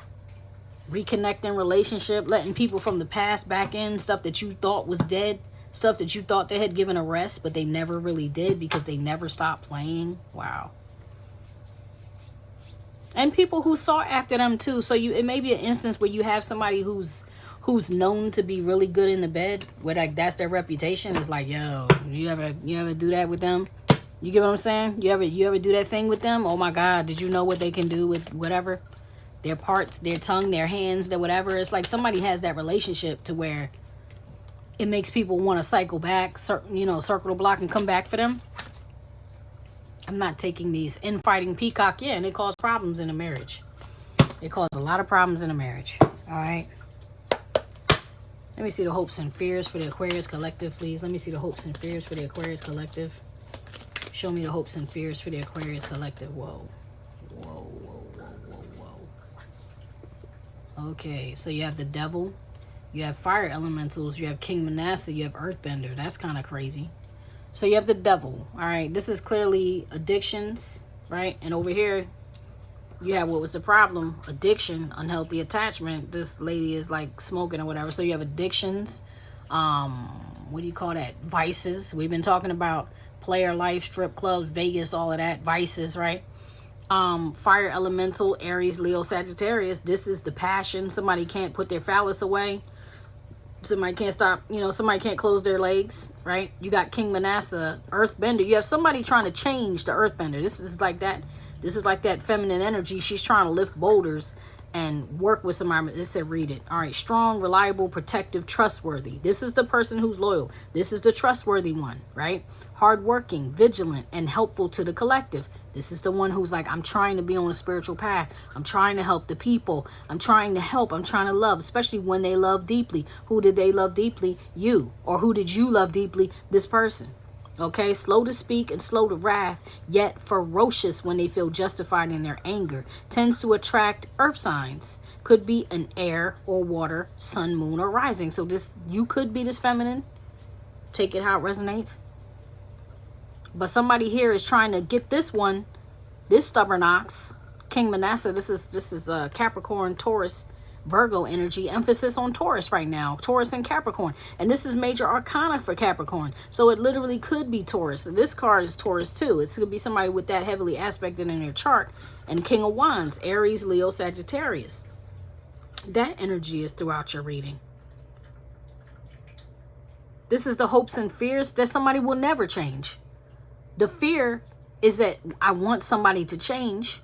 Reconnecting relationship, letting people from the past back in, stuff that you thought was dead, stuff that you thought they had given a rest, but they never really did because they never stopped playing. Wow. And people who sought after them too. So it may be an instance where you have somebody who's known to be really good in the bed, where like that's their reputation. It's like, yo, you ever do that with them? You get what I'm saying? You ever do that thing with them? Oh my God, did you know what they can do with whatever? Their parts, their tongue, their hands, their whatever. It's like somebody has that relationship to where it makes people want to cycle back, circle the block and come back for them. I'm not taking these. Infighting peacock, yeah, and it caused problems in a marriage. It caused a lot of problems in a marriage. All right. Let me see the hopes and fears for the Aquarius collective, please. Let me see the hopes and fears for the Aquarius collective. Show me the hopes and fears for the Aquarius collective. Whoa. Whoa, whoa, whoa, whoa, whoa. Okay, so you have the devil. You have fire elementals. You have King Manasseh. You have Earthbender. That's kind of crazy. So you have the devil. All right, this is clearly addictions, right? And over here, you have what was the problem? Addiction, unhealthy attachment. This lady is like smoking or whatever. So you have addictions. What do you call that? Vices. We've been talking about player life, strip clubs, Vegas, all of that. Vices, right? Fire elemental, Aries, Leo, Sagittarius. This is the passion. Somebody can't put their phallus away. Somebody can't stop, somebody can't close their legs, right? You got King Manasseh, Earthbender. You have somebody trying to change the Earthbender. This is like that. This is like that feminine energy. She's trying to lift boulders and work with somebody. It said, read it. All right. Strong, reliable, protective, trustworthy. This is the person who's loyal. This is the trustworthy one, right? Hardworking, vigilant, and helpful to the collective. This is the one who's like, I'm trying to be on a spiritual path. I'm trying to help the people. I'm trying to help. I'm trying to love, especially when they love deeply. Who did they love deeply? You. Or who did you love deeply? This person. Okay, slow to speak and slow to wrath, yet ferocious when they feel justified in their anger. Tends to attract earth signs. Could be an air or water, sun, moon, or rising. So this, you could be this feminine. Take it how it resonates. But somebody here is trying to get this one, this stubborn ox, King Manasseh. This is Capricorn, Taurus, Virgo energy. Emphasis on Taurus right now. Taurus and Capricorn. And this is major arcana for Capricorn. So it literally could be Taurus. This card is Taurus too. It could be somebody with that heavily aspected in their chart. And King of Wands, Aries, Leo, Sagittarius. That energy is throughout your reading. This is the hopes and fears that somebody will never change. The fear is that I want somebody to change.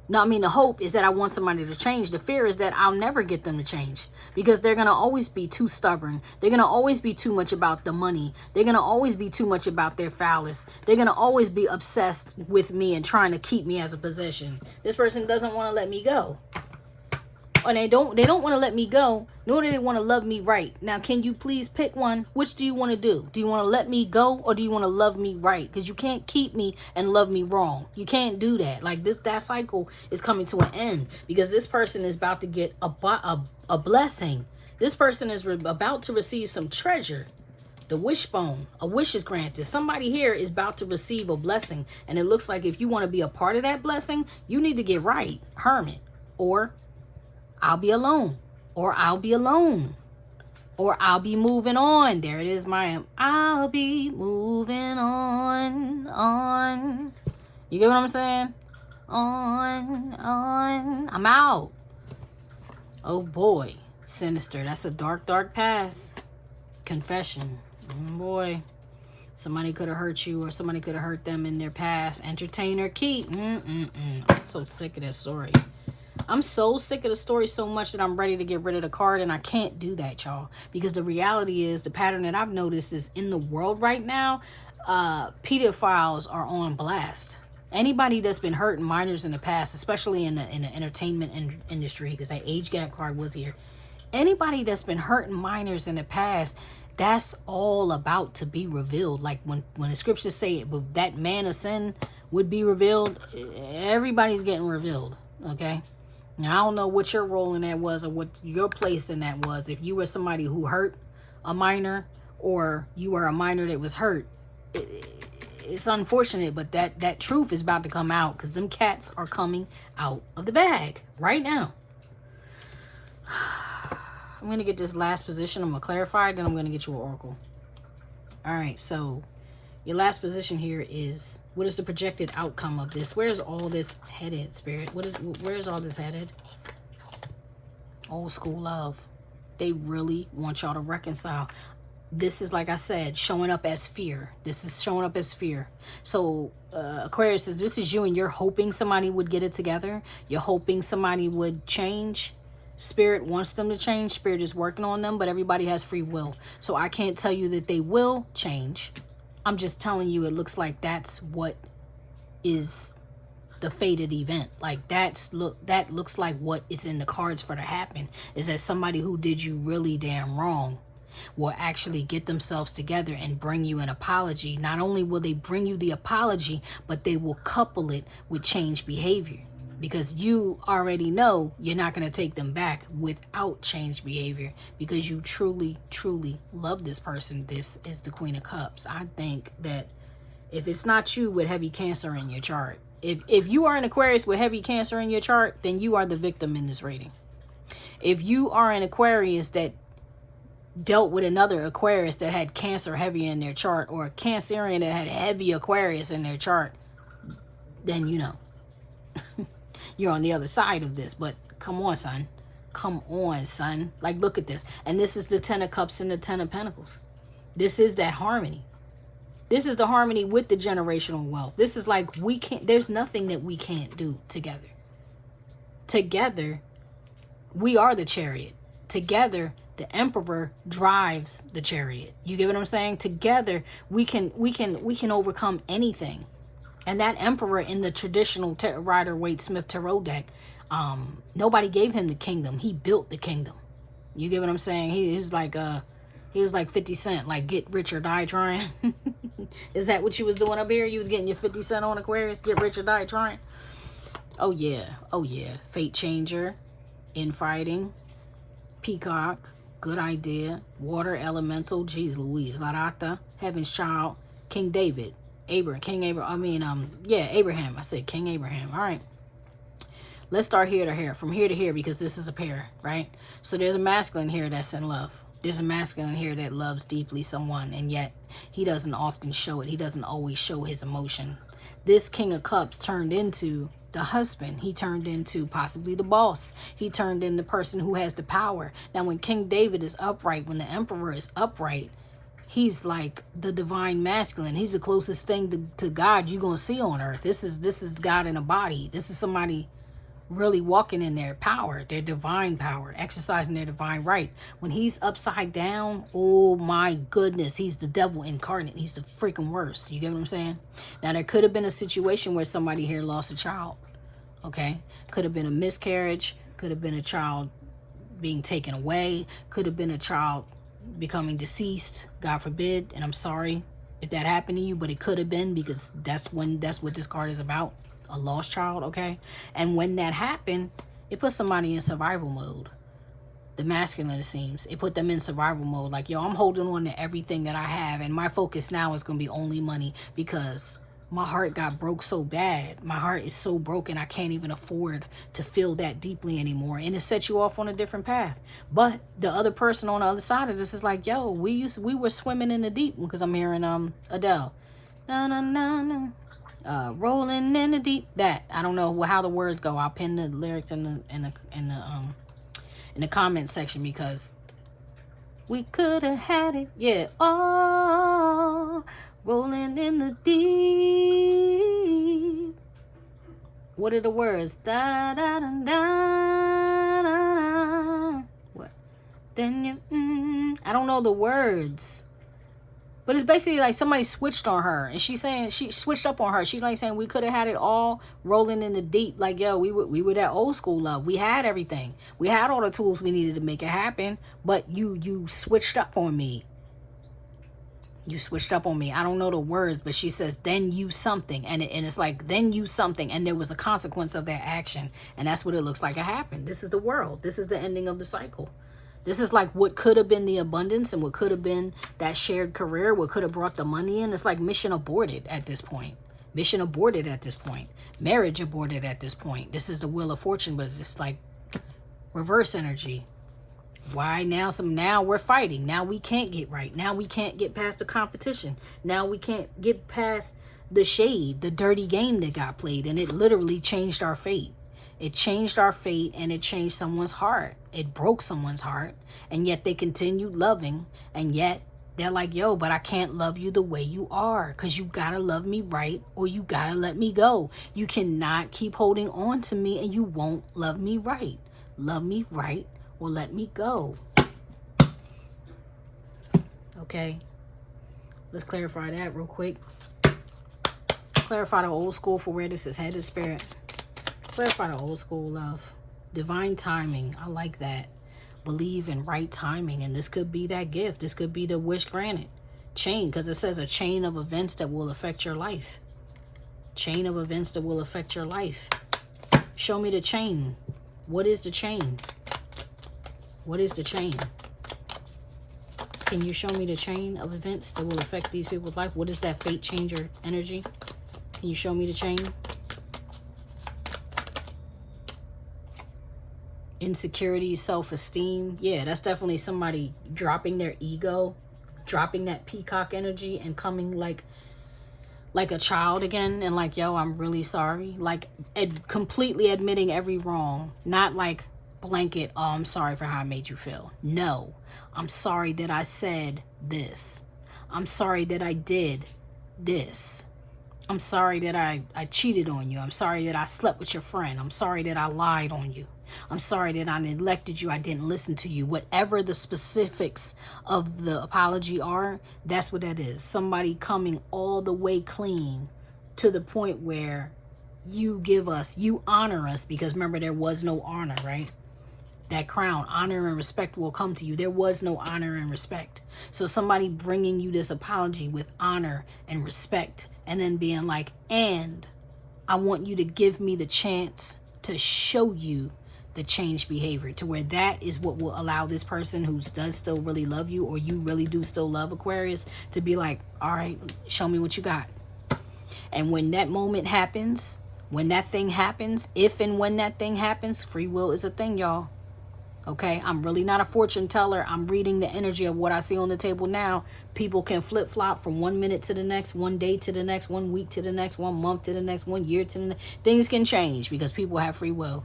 No, I mean, the hope is that I want somebody to change. The fear is that I'll never get them to change because they're going to always be too stubborn. They're going to always be too much about the money. They're going to always be too much about their phallus. They're going to always be obsessed with me and trying to keep me as a possession. This person doesn't want to let me go. And they don't want to let me go, nor do they want to love me right. Now, can you please pick one? Which do you want to do? Do you want to let me go or do you want to love me right? Because you can't keep me and love me wrong. You can't do that. Like that cycle is coming to an end because this person is about to get a blessing. This person is about to receive some treasure. The wishbone, a wish is granted. Somebody here is about to receive a blessing. And it looks like if you want to be a part of that blessing, you need to get right. Hermit. Or I'll be alone, or I'll be alone, or I'll be moving on. There it is, I'll be moving on. You get what I'm saying? On. I'm out. Oh boy, sinister. That's a dark, dark past. Confession. Oh boy. Somebody could have hurt you or somebody could have hurt them in their past. Entertain or keep. I'm so sick of that story. I'm so sick of the story so much that I'm ready to get rid of the card, and I can't do that, y'all. Because the reality is, the pattern that I've noticed is in the world right now, pedophiles are on blast. Anybody that's been hurting minors in the past, especially in the entertainment industry, because that age gap card was here. Anybody that's been hurting minors in the past, that's all about to be revealed. Like when the scriptures say it, that man of sin would be revealed, everybody's getting revealed, okay? Now, I don't know what your role in that was or what your place in that was. If you were somebody who hurt a minor or you were a minor that was hurt, it's unfortunate, but that truth is about to come out because them cats are coming out of the bag right now. I'm going to get this last position. I'm going to clarify, then I'm going to get you an oracle. All right, so your last position here is, what is the projected outcome of this? Where's all this headed, Spirit? Where's all this headed? Old school love. They really want y'all to reconcile. This is, like I said, showing up as fear. This is showing up as fear. So Aquarius says, this is you and you're hoping somebody would get it together. You're hoping somebody would change. Spirit wants them to change. Spirit is working on them, but everybody has free will. So I can't tell you that they will change. I'm just telling you, it looks like that's what is the fated event. Like that looks like what is in the cards for to happen, is that somebody who did you really damn wrong will actually get themselves together and bring you an apology. Not only will they bring you the apology, but they will couple it with change behavior. Because you already know you're not going to take them back without change behavior, because you truly, truly love this person. This is the Queen of Cups. I think that if it's not you with heavy Cancer in your chart, if you are an Aquarius with heavy Cancer in your chart, then you are the victim in this reading. If you are an Aquarius that dealt with another Aquarius that had Cancer heavy in their chart, or a Cancerian that had heavy Aquarius in their chart, then you know. You're on the other side of this. But come on, son. Come on, son. Like, look at this. And this is the 10 of Cups and the 10 of Pentacles. This is that harmony. This is the harmony with the generational wealth. This is like, there's nothing that we can't do together. Together, we are the chariot. Together, the emperor drives the chariot. You get what I'm saying? Together, we can overcome anything. And that emperor in the traditional Rider-Waite-Smith tarot deck, nobody gave him the kingdom. He built the kingdom. You get what I'm saying? He was like 50 Cent, like get rich or die trying. Is that what you was doing up here? You was getting your 50 Cent on Aquarius, get rich or die trying? Oh yeah, oh yeah. Fate changer, infighting, peacock, good idea, water elemental, geez Louise, Larata, heaven's child, King David, Abraham. I said King Abraham. All right. Let's start here to here, from here to here, because this is a pair, right? So there's a masculine here that's in love. There's a masculine here that loves deeply someone, and yet he doesn't often show it. He doesn't always show his emotion. This King of Cups turned into the husband. He turned into possibly the boss. He turned into the person who has the power. Now, when King David is upright, when the emperor is upright, he's like the divine masculine. He's the closest thing to God you're going to see on earth. This is God in a body. This is somebody really walking in their power, their divine power, exercising their divine right. When he's upside down, oh my goodness, he's the devil incarnate. He's the freaking worst. You get what I'm saying? Now, there could have been a situation where somebody here lost a child. Okay? Could have been a miscarriage. Could have been a child being taken away. Could have been a child becoming deceased, God forbid. And I'm sorry if that happened to you, but it could have been, because that's what this card is about. A lost child, okay? And when that happened, it put somebody in survival mode. The masculine, it seems. It put them in survival mode. Like, yo, I'm holding on to everything that I have, and my focus now is going to be only money, because my heart got broke so bad. My heart is so broken, I can't even afford to feel that deeply anymore. And it sets you off on a different path. But the other person on the other side of this is like, yo, we were swimming in the deep, because I'm hearing Adele. Na na na na. Rolling in the deep. That, I don't know how the words go. I'll pin the lyrics in the comment section, because we could have had it, yeah. Oh, rolling in the deep. What are the words? Da da da da da. What? Then you. I don't know the words. But it's basically like somebody switched on her, and she's saying, she switched up on her. She's like saying, we could have had it all rolling in the deep. Like, yo, we were that old school love. We had everything. We had all the tools we needed to make it happen. But you switched up on me. You switched up on me. I don't know the words, but she says, then you something. And it's like, then you something. And there was a consequence of that action. And that's what it looks like it happened. This is the world. This is the ending of the cycle. This is like what could have been the abundance and what could have been that shared career, what could have brought the money in. It's like mission aborted at this point. Mission aborted at this point. Marriage aborted at this point. This is the wheel of fortune, but it's just like reverse energy. Why now? Now we're fighting. Now we can't get right. Now we can't get past the competition. Now we can't get past the shade, the dirty game that got played. And it literally changed our fate. It changed our fate, and it changed someone's heart. It broke someone's heart, and yet they continued loving, and yet they're like, yo, but I can't love you the way you are, because you gotta love me right, or you gotta let me go. You cannot keep holding on to me, and you won't love me right. Love me right, or let me go. Okay, let's clarify that real quick. Clarify the old school for where this is headed, Spirit. Clarify the old school love. Divine timing. I like that. Believe in right timing. And this could be that gift. This could be the wish granted. Chain. Because it says a chain of events that will affect your life. Chain of events that will affect your life. Show me the chain. What is the chain? What is the chain? Can you show me the chain of events that will affect these people's life? What is that fate changer energy? Can you show me the chain? Insecurity, self-esteem. Yeah, that's definitely somebody dropping their ego, dropping that peacock energy, and coming like a child again, and like, yo, I'm really sorry. Like, completely admitting every wrong. Not like blanket, oh, I'm sorry for how I made you feel. No, I'm sorry that I said this. I'm sorry that I did this. I'm sorry that I cheated on you. I'm sorry that I slept with your friend. I'm sorry that I lied on you. I'm sorry that I neglected you. I didn't listen to you. Whatever the specifics of the apology are, that's what that is. Somebody coming all the way clean, to the point where you honor us, because remember, there was no honor, right? That crown, honor and respect will come to you. There was no honor and respect. So somebody bringing you this apology with honor and respect, and then being like, and I want you to give me the chance to show you the changed behavior, to where that is what will allow this person who does still really love you, or you really do still love Aquarius, to be like, all right, show me what you got. And when that moment happens, when that thing happens, if and when that thing happens, free will is a thing, y'all. Okay, I'm really not a fortune teller. I'm reading the energy of what I see on the table now. People can flip-flop from 1 minute to the next, 1 day to the next, 1 week to the next, 1 month to the next, 1 year to the next. Things can change because people have free will.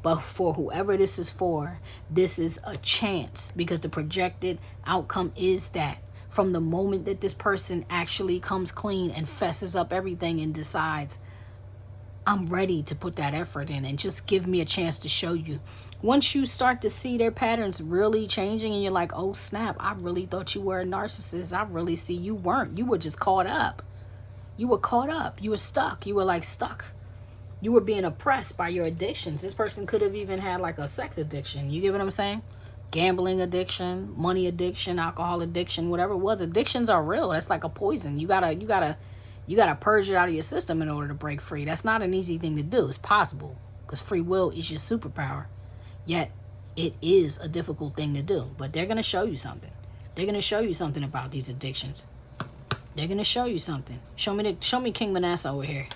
But for whoever this is for, this is a chance, because the projected outcome is that from the moment that this person actually comes clean and fesses up everything and decides, I'm ready to put that effort in and just give me a chance to show you. Once you start to see their patterns really changing and you're like, oh snap, I really thought you were a narcissist. I really see you weren't. You were just caught up. You were caught up. You were stuck. You were like stuck. You were being oppressed by your addictions. This person could have even had like a sex addiction. You get what I'm saying? Gambling addiction, money addiction, alcohol addiction, whatever it was. Addictions are real. That's like a poison. You gotta purge it out of your system in order to break free. That's not an easy thing to do. It's possible, because free will is your superpower. Yet it is a difficult thing to do. But they're gonna show you something. They're gonna show you something about these addictions. They're gonna show you something. Show me King Manasseh over here.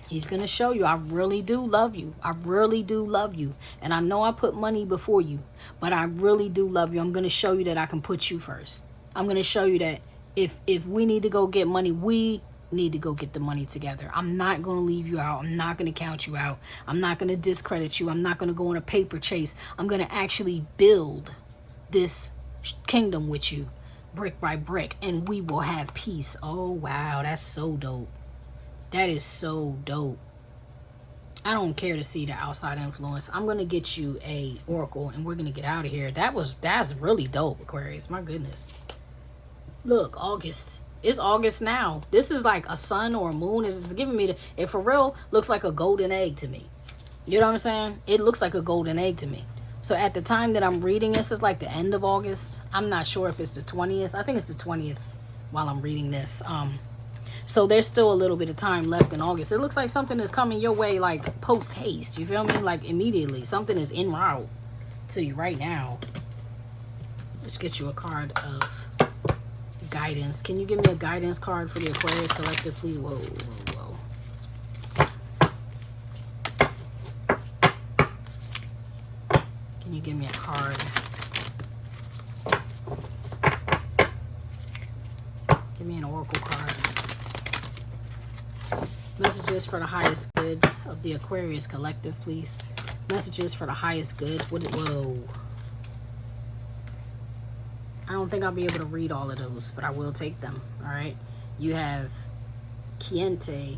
He's going to show you, I really do love you. I really do love you. And I know I put money before you, but I really do love you. I'm going to show you that I can put you first. I'm going to show you that if we need to go get money, we need to go get the money together. I'm not going to leave you out. I'm not going to count you out. I'm not going to discredit you. I'm not going to go on a paper chase. I'm going to actually build this kingdom with you, brick by brick, and we will have peace. Oh, wow. That's so dope. That is so dope. I don't care to see the outside influence. I'm going to get you a oracle and we're going to get out of here. That's really dope, Aquarius. My goodness. Look, August. It's August now. This is like a sun or a moon. It's giving me it for real looks like a golden egg to me. You know what I'm saying? It looks like a golden egg to me. So at the time that I'm reading this, it's like the end of August. I'm not sure if it's the 20th. I think it's the 20th while I'm reading this. So there's still a little bit of time left in August. It looks like something is coming your way like post haste. You feel me? Like immediately. Something is en route to you right now. Let's get you a card of guidance. Can you give me a guidance card for the Aquarius Collective, please? Whoa, whoa, whoa. Can you give me a card? Give me an oracle card. Messages for the highest good of the Aquarius Collective, please. Messages for the highest good. Whoa. I don't think I'll be able to read all of those, but I will take them. All right. You have Quiente,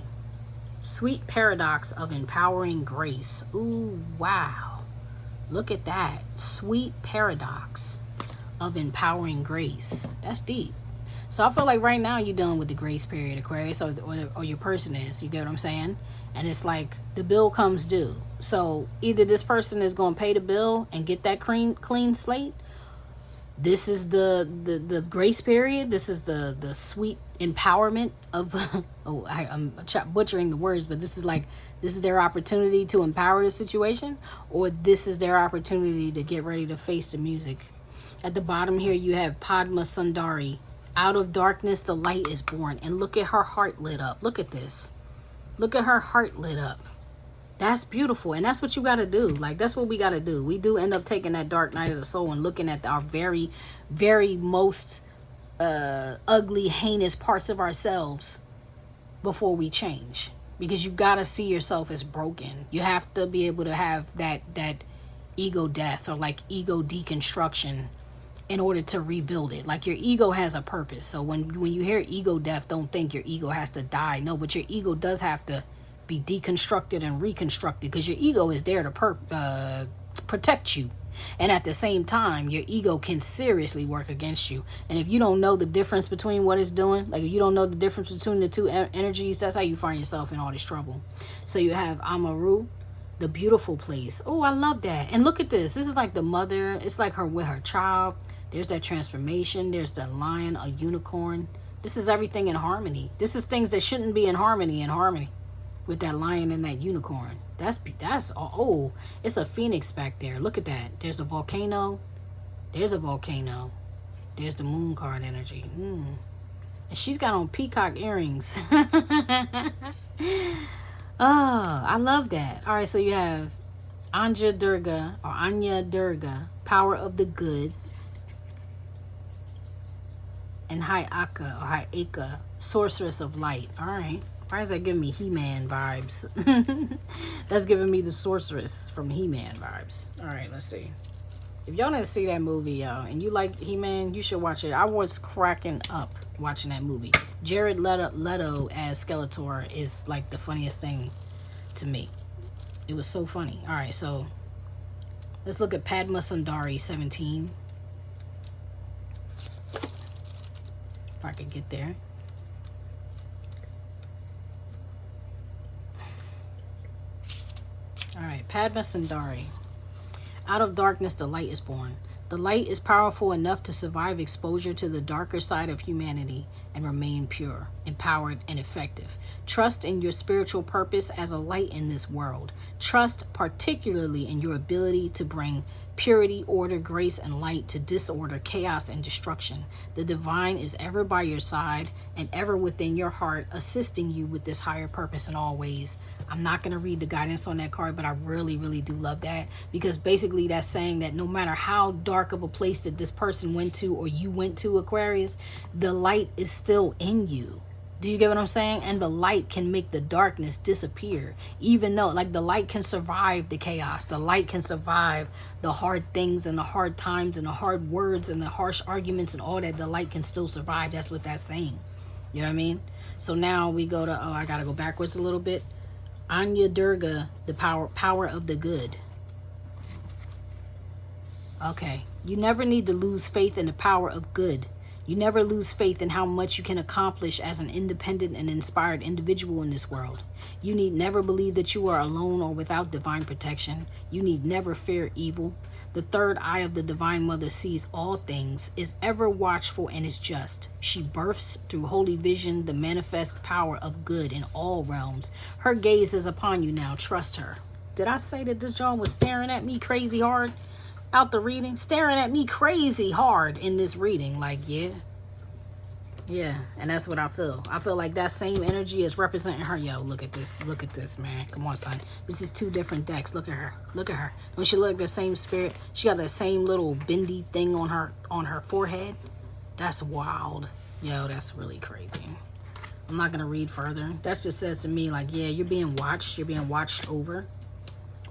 sweet paradox of empowering grace. Ooh, wow. Look at that. Sweet paradox of empowering grace. That's deep. So I feel like right now you're dealing with the grace period, Aquarius, or your person is. You get what I'm saying? And it's like the bill comes due. So either this person is going to pay the bill and get that clean slate. This is the grace period. This is the sweet empowerment of I'm butchering the words, but this is their opportunity to empower the situation, or this is their opportunity to get ready to face the music. At the bottom here you have Padma Sundari. Out of darkness, the light is born. And look at her heart lit up. Look at this. Look at her heart lit up. That's beautiful. And that's what you got to do. Like, that's what we got to do. We do end up taking that dark night of the soul and looking at our very, very most ugly, heinous parts of ourselves before we change. Because you got to see yourself as broken. You have to be able to have that ego death, or like ego deconstruction, in order to rebuild it. Like, your ego has a purpose. So when you hear ego death, don't think your ego has to die. No, but your ego does have to be deconstructed and reconstructed, because your ego is there to protect you. And at the same time, your ego can seriously work against you. And if you don't know the difference between what it's doing, like if you don't know the difference between the two energies, that's how you find yourself in all this trouble. So you have Amaru, the beautiful place. Oh, I love that. And look at this. This is like the mother. It's like her with her child. There's that transformation. There's the lion, a unicorn. This is everything in harmony. This is things that shouldn't be in harmony with that lion and that unicorn. That's oh, it's a phoenix back there. Look at that. There's a volcano. There's a volcano. There's the moon card energy. And she's got on peacock earrings. Oh, I love that. All right, so you have Anya Durga, power of the good, and Hayaka, sorceress of light. All right. Why is that giving me He-Man vibes? That's giving me the sorceress from He-Man vibes. All right, let's see. If y'all didn't see that movie, y'all, and you like He-Man, you should watch it. I was cracking up watching that movie. Jared Leto as Skeletor is like the funniest thing to me. It was so funny. All right, so let's look at Padma Sundari 17. If I could get there. All right, Padma Sundari. Out of darkness, the light is born. The light is powerful enough to survive exposure to the darker side of humanity and remain pure, empowered, and effective. Trust in your spiritual purpose as a light in this world. Trust particularly in your ability to bring purity, order, grace, and light to disorder, chaos, and destruction. The divine is ever by your side and ever within your heart, assisting you with this higher purpose in all ways. I'm not going to read the guidance on that card, but I really, really do love that, because basically that's saying that no matter how dark of a place that this person went to or you went to, Aquarius, the light is still in you. Do you get what I'm saying? And the light can make the darkness disappear, even though, like, the light can survive the chaos. The light can survive the hard things and the hard times and the hard words and the harsh arguments and all that. The light can still survive. That's what that's saying. You know what I mean? So now we go to, oh, I got to go backwards a little bit. Anya Durga, the power of the good. Okay. You never need to lose faith in the power of good. You never lose faith in how much you can accomplish as an independent and inspired individual in this world. You need never believe that you are alone or without divine protection. You need never fear evil. The third eye of the Divine Mother sees all things, is ever watchful, and is just. She births through holy vision the manifest power of good in all realms. Her gaze is upon you now. Trust her. Did I say that this John was staring at me crazy hard out the reading? Staring at me crazy hard in this reading. Like, yeah, and that's what I feel. I feel like that same energy is representing her. Yo, look at this, man. Come on, son. This is two different decks. Look at her. Don't she look like the same spirit? She got that same little bendy thing on her forehead. That's wild. Yo, that's really crazy. I'm not gonna read further. That just says to me, like, yeah, you're being watched. You're being watched over.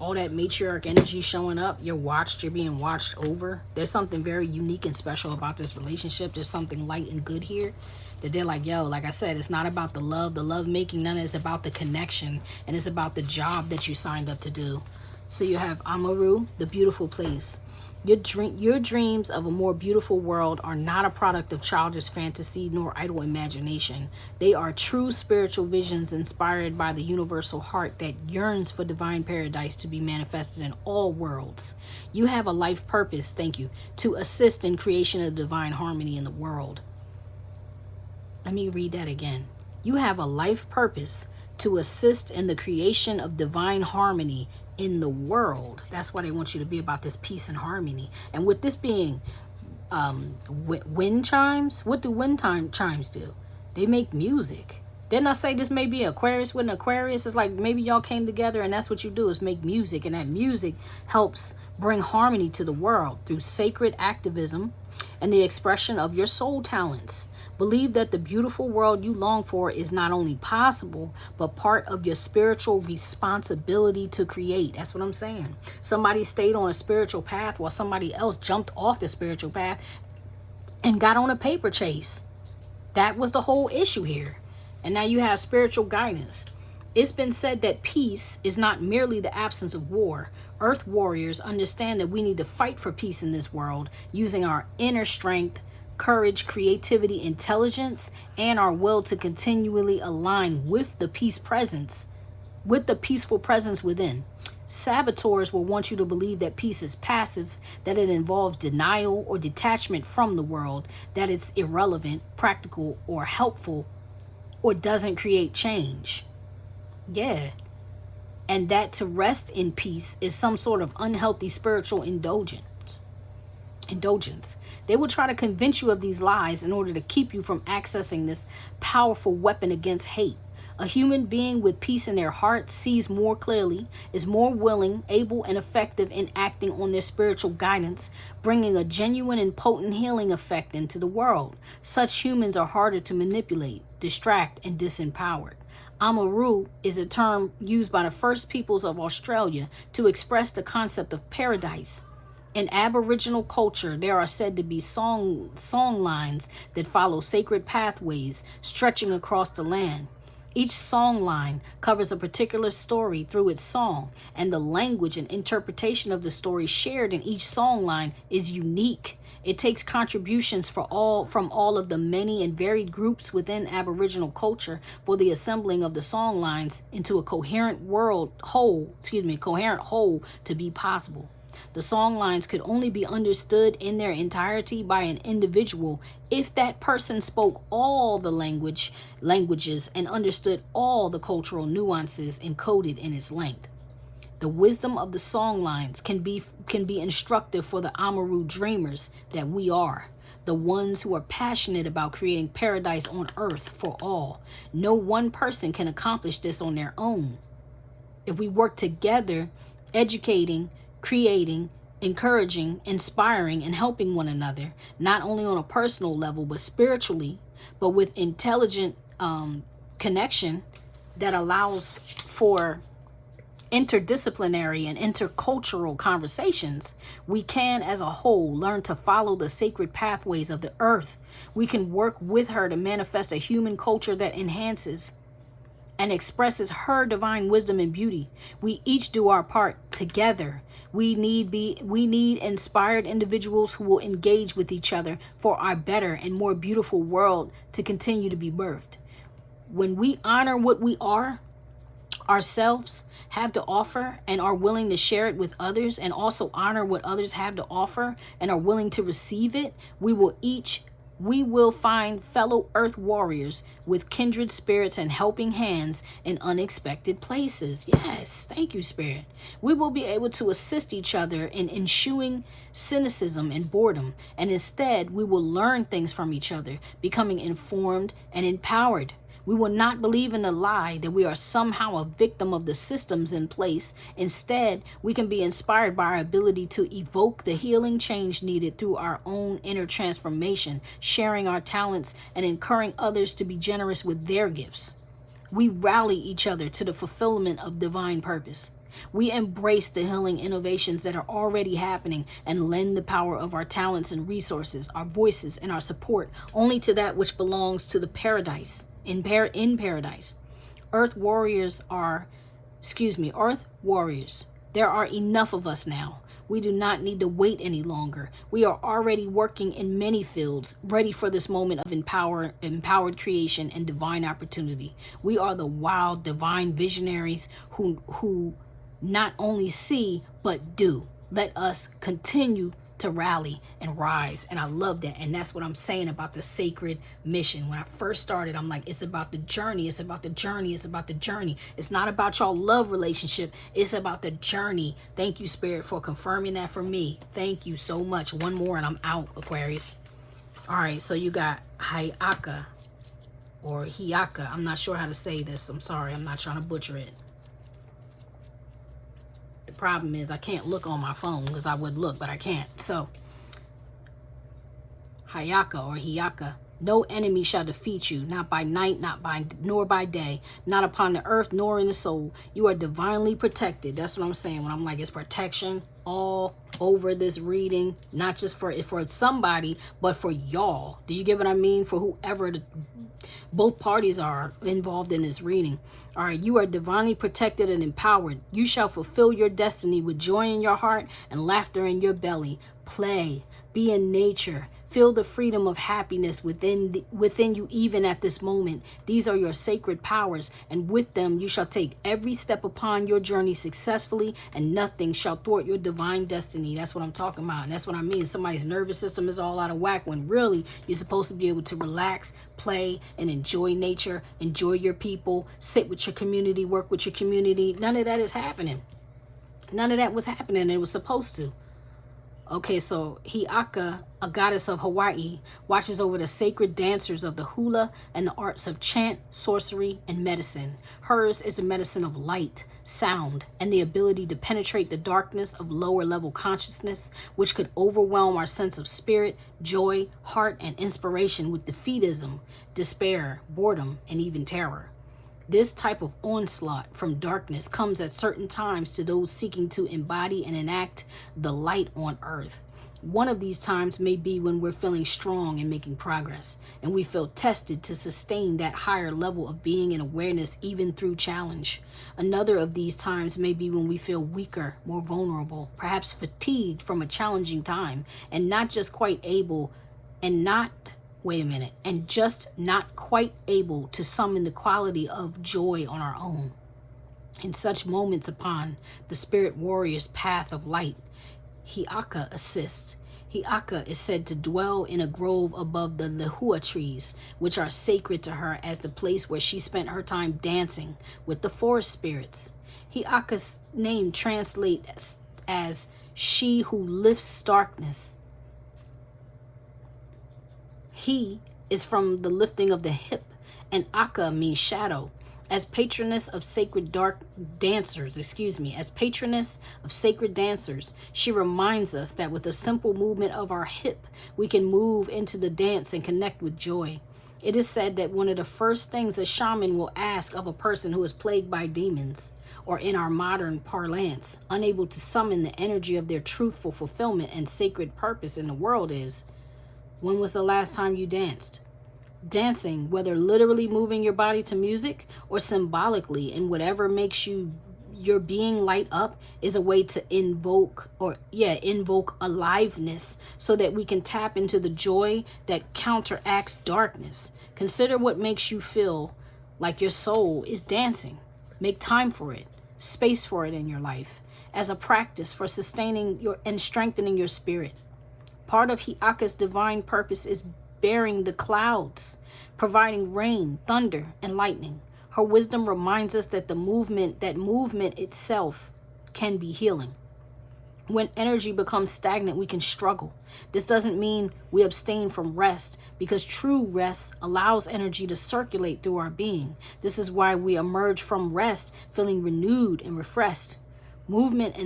All that matriarch energy showing up, you're watched, you're being watched over. There's something very unique and special about this relationship. There's something light and good here that they're like, yo, like I said, it's not about the love making, none of it's about the connection, and it's about the job that you signed up to do. So you have Amaru, the beautiful place. Your dreams of a more beautiful world are not a product of childish fantasy nor idle imagination. They are true spiritual visions inspired by the universal heart that yearns for divine paradise to be manifested in all worlds. You have a life purpose, thank you, to assist in creation of divine harmony in the world. Let me read that again. You have a life purpose to assist in the creation of divine harmony in the world. That's why they want you to be about this peace and harmony. And with this being wind chimes, what do wind chimes do? They make music. Didn't I say this may be Aquarius? With an Aquarius, it's like maybe y'all came together and that's what you do, is make music, and that music helps bring harmony to the world through sacred activism and the expression of your soul talents. Believe that the beautiful world you long for is not only possible, but part of your spiritual responsibility to create. That's what I'm saying. Somebody stayed on a spiritual path while somebody else jumped off the spiritual path and got on a paper chase. That was the whole issue here. And now you have spiritual guidance. It's been said that peace is not merely the absence of war. Earth warriors understand that we need to fight for peace in this world using our inner strength, courage, creativity, intelligence, and our will to continually align with the peaceful presence within. Saboteurs will want you to believe that peace is passive, that it involves denial or detachment from the world, that it's irrelevant, practical, or helpful, or doesn't create change. Yeah. And that to rest in peace is some sort of unhealthy spiritual indulgence. They will try to convince you of these lies in order to keep you from accessing this powerful weapon against hate. A human being with peace in their heart sees more clearly, is more willing, able, and effective in acting on their spiritual guidance, bringing a genuine and potent healing effect into the world. Such humans are harder to manipulate, distract, and disempowered. Amaru is a term used by the first peoples of Australia to express the concept of paradise. In Aboriginal culture, there are said to be song lines that follow sacred pathways stretching across the land. Each song line covers a particular story through its song, and the language and interpretation of the story shared in each song line is unique. It takes contributions from all of the many and varied groups within Aboriginal culture for the assembling of the song lines into a coherent whole to be possible. The song lines could only be understood in their entirety by an individual if that person spoke all the languages and understood all the cultural nuances encoded in its length. The wisdom of the song lines can be instructive for the Amaru dreamers that we are, the ones who are passionate about creating paradise on earth for all. No one person can accomplish this on their own. If we work together, educating, creating, encouraging, inspiring, and helping one another, not only on a personal level, but spiritually, but with intelligent connection that allows for interdisciplinary and intercultural conversations, we can as a whole learn to follow the sacred pathways of the earth. We can work with her to manifest a human culture that enhances and expresses her divine wisdom and beauty. We each do our part together. We need inspired individuals who will engage with each other for our better and more beautiful world to continue to be birthed. When we honor what we are, ourselves have to offer, and are willing to share it with others, and also honor what others have to offer and are willing to receive it, we will find fellow earth warriors with kindred spirits and helping hands in unexpected places. Yes, thank you, Spirit. We will be able to assist each other in eschewing cynicism and boredom, and instead we will learn things from each other, becoming informed and empowered. We will not believe in the lie that we are somehow a victim of the systems in place. Instead, we can be inspired by our ability to evoke the healing change needed through our own inner transformation, sharing our talents and encouraging others to be generous with their gifts. We rally each other to the fulfillment of divine purpose. We embrace the healing innovations that are already happening and lend the power of our talents and resources, our voices and our support only to that which belongs to the paradise. In paradise. Earth warriors. There are enough of us now. We do not need to wait any longer. We are already working in many fields, ready for this moment of empowered creation and divine opportunity. We are the wild, divine visionaries who not only see, but do. Let us continue to rally and rise. And I love that. And that's what I'm saying about the sacred mission. When I first started, I'm like, it's about the journey. It's about the journey. It's about the journey. It's not about y'all love relationship. It's about the journey. Thank you, Spirit, for confirming that for me. Thank you so much. One more and I'm out, Aquarius. All right. So you got Hayaka or Hiyaka. I'm not sure how to say this. I'm sorry. I'm not trying to butcher it. The problem is I can't look on my phone, because I would look, but I can't. So, Hayaka or Hiyaka. No enemy shall defeat you, not by night, nor by day, not upon the earth, nor in the soul. You are divinely protected. That's what I'm saying when I'm like, it's protection all over this reading, not just for somebody, but for y'all. Do you get what I mean? For whoever both parties are involved in this reading. All right, you are divinely protected and empowered. You shall fulfill your destiny with joy in your heart and laughter in your belly. Play, be in nature. Feel the freedom of happiness within you even at this moment. These are your sacred powers, and with them you shall take every step upon your journey successfully, and nothing shall thwart your divine destiny. That's what I'm talking about, and that's what I mean. Somebody's nervous system is all out of whack when really you're supposed to be able to relax, play, and enjoy nature, enjoy your people, sit with your community, work with your community. None of that is happening. None of that was happening. It was supposed to. Okay, so Hiaka, a goddess of Hawaii, watches over the sacred dancers of the hula and the arts of chant, sorcery, and medicine. Hers is the medicine of light, sound, and the ability to penetrate the darkness of lower level consciousness, which could overwhelm our sense of spirit, joy, heart, and inspiration with defeatism, despair, boredom, and even terror. This type of onslaught from darkness comes at certain times to those seeking to embody and enact the light on earth. One of these times may be when we're feeling strong and making progress, and we feel tested to sustain that higher level of being and awareness even through challenge. Another of these times may be when we feel weaker, more vulnerable, perhaps fatigued from a challenging time, and just not quite able to summon the quality of joy on our own. In such moments upon the spirit warrior's path of light, Hiaka assists. Hiaka is said to dwell in a grove above the lehua trees, which are sacred to her as the place where she spent her time dancing with the forest spirits. Hiaka's name translates as she who lifts darkness. He is from the lifting of the hip, and Aka means shadow. As patroness of sacred dancers, she reminds us that with a simple movement of our hip, we can move into the dance and connect with joy. It is said that one of the first things a shaman will ask of a person who is plagued by demons, or in our modern parlance, unable to summon the energy of their truthful fulfillment and sacred purpose in the world is, when was the last time you danced? Dancing, whether literally moving your body to music or symbolically in whatever makes your being light up, is a way to invoke aliveness so that we can tap into the joy that counteracts darkness. Consider what makes you feel like your soul is dancing. Make time for it, space for it in your life as a practice for sustaining and strengthening your spirit. Part of Hiaka's divine purpose is bearing the clouds, providing rain, thunder, and lightning. Her wisdom reminds us that movement itself can be healing. When energy becomes stagnant, we can struggle. This doesn't mean we abstain from rest, because true rest allows energy to circulate through our being. This is why we emerge from rest feeling renewed and refreshed. Movement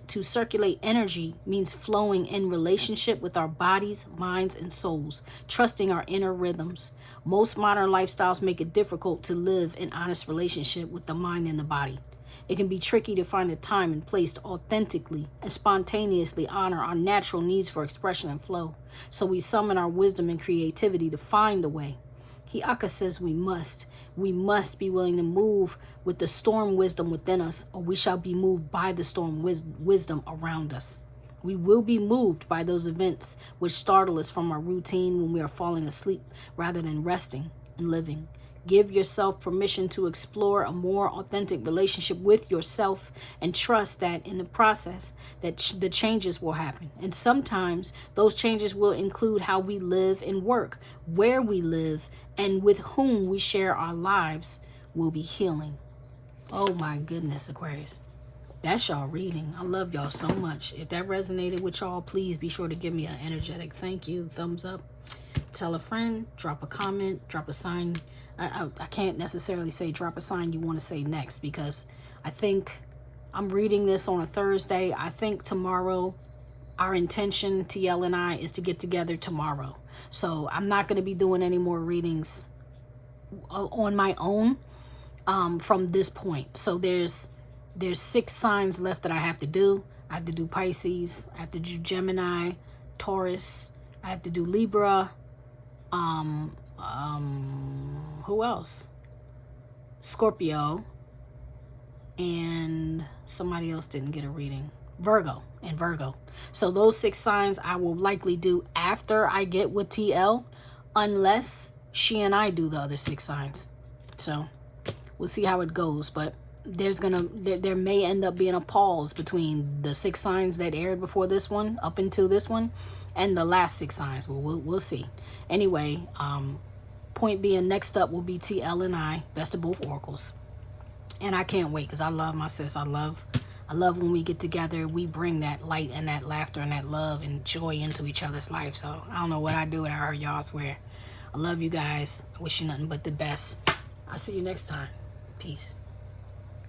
to circulate energy means flowing in relationship with our bodies, minds, and souls, trusting our inner rhythms. Most modern lifestyles make it difficult to live in honest relationship with the mind and the body. It can be tricky to find a time and place to authentically and spontaneously honor our natural needs for expression and flow. So we summon our wisdom and creativity to find a way. Hiaka says we must be willing to move with the storm wisdom within us, or we shall be moved by the storm wisdom around us. We will be moved by those events which startle us from our routine when we are falling asleep rather than resting and living. Give yourself permission to explore a more authentic relationship with yourself, and trust that in the process that the changes will happen. And sometimes those changes will include how we live and work, where we live, and with whom we share our lives will be healing. Oh my goodness, Aquarius. That's y'all reading. I love y'all so much. If that resonated with y'all, please be sure to give me an energetic thank you, thumbs up. Tell a friend, drop a comment, drop a sign. I can't necessarily say drop a sign you want to say next, because I think I'm reading this on a Thursday. I think tomorrow, our intention, TL and I, is to get together tomorrow. So I'm not going to be doing any more readings on my own from this point. So there's 6 signs left that I have to do. I have to do Pisces. I have to do Gemini, Taurus. I have to do Libra. Who else? Scorpio. And somebody else didn't get a reading. Virgo and Virgo. So those 6 signs I will likely do after I get with TL, unless she and I do the other 6 signs. So we'll see how it goes, but there may end up being a pause between the 6 signs that aired before this one, up until this one, and the last 6 signs. We'll see. Anyway, point being, next up will be TL and I, best of both oracles. And I can't wait, because I love my sis. I love when we get together. We bring that light and that laughter and that love and joy into each other's life. So I don't know what I do without her, y'all. I swear. I love you guys. I wish you nothing but the best. I'll see you next time. Peace.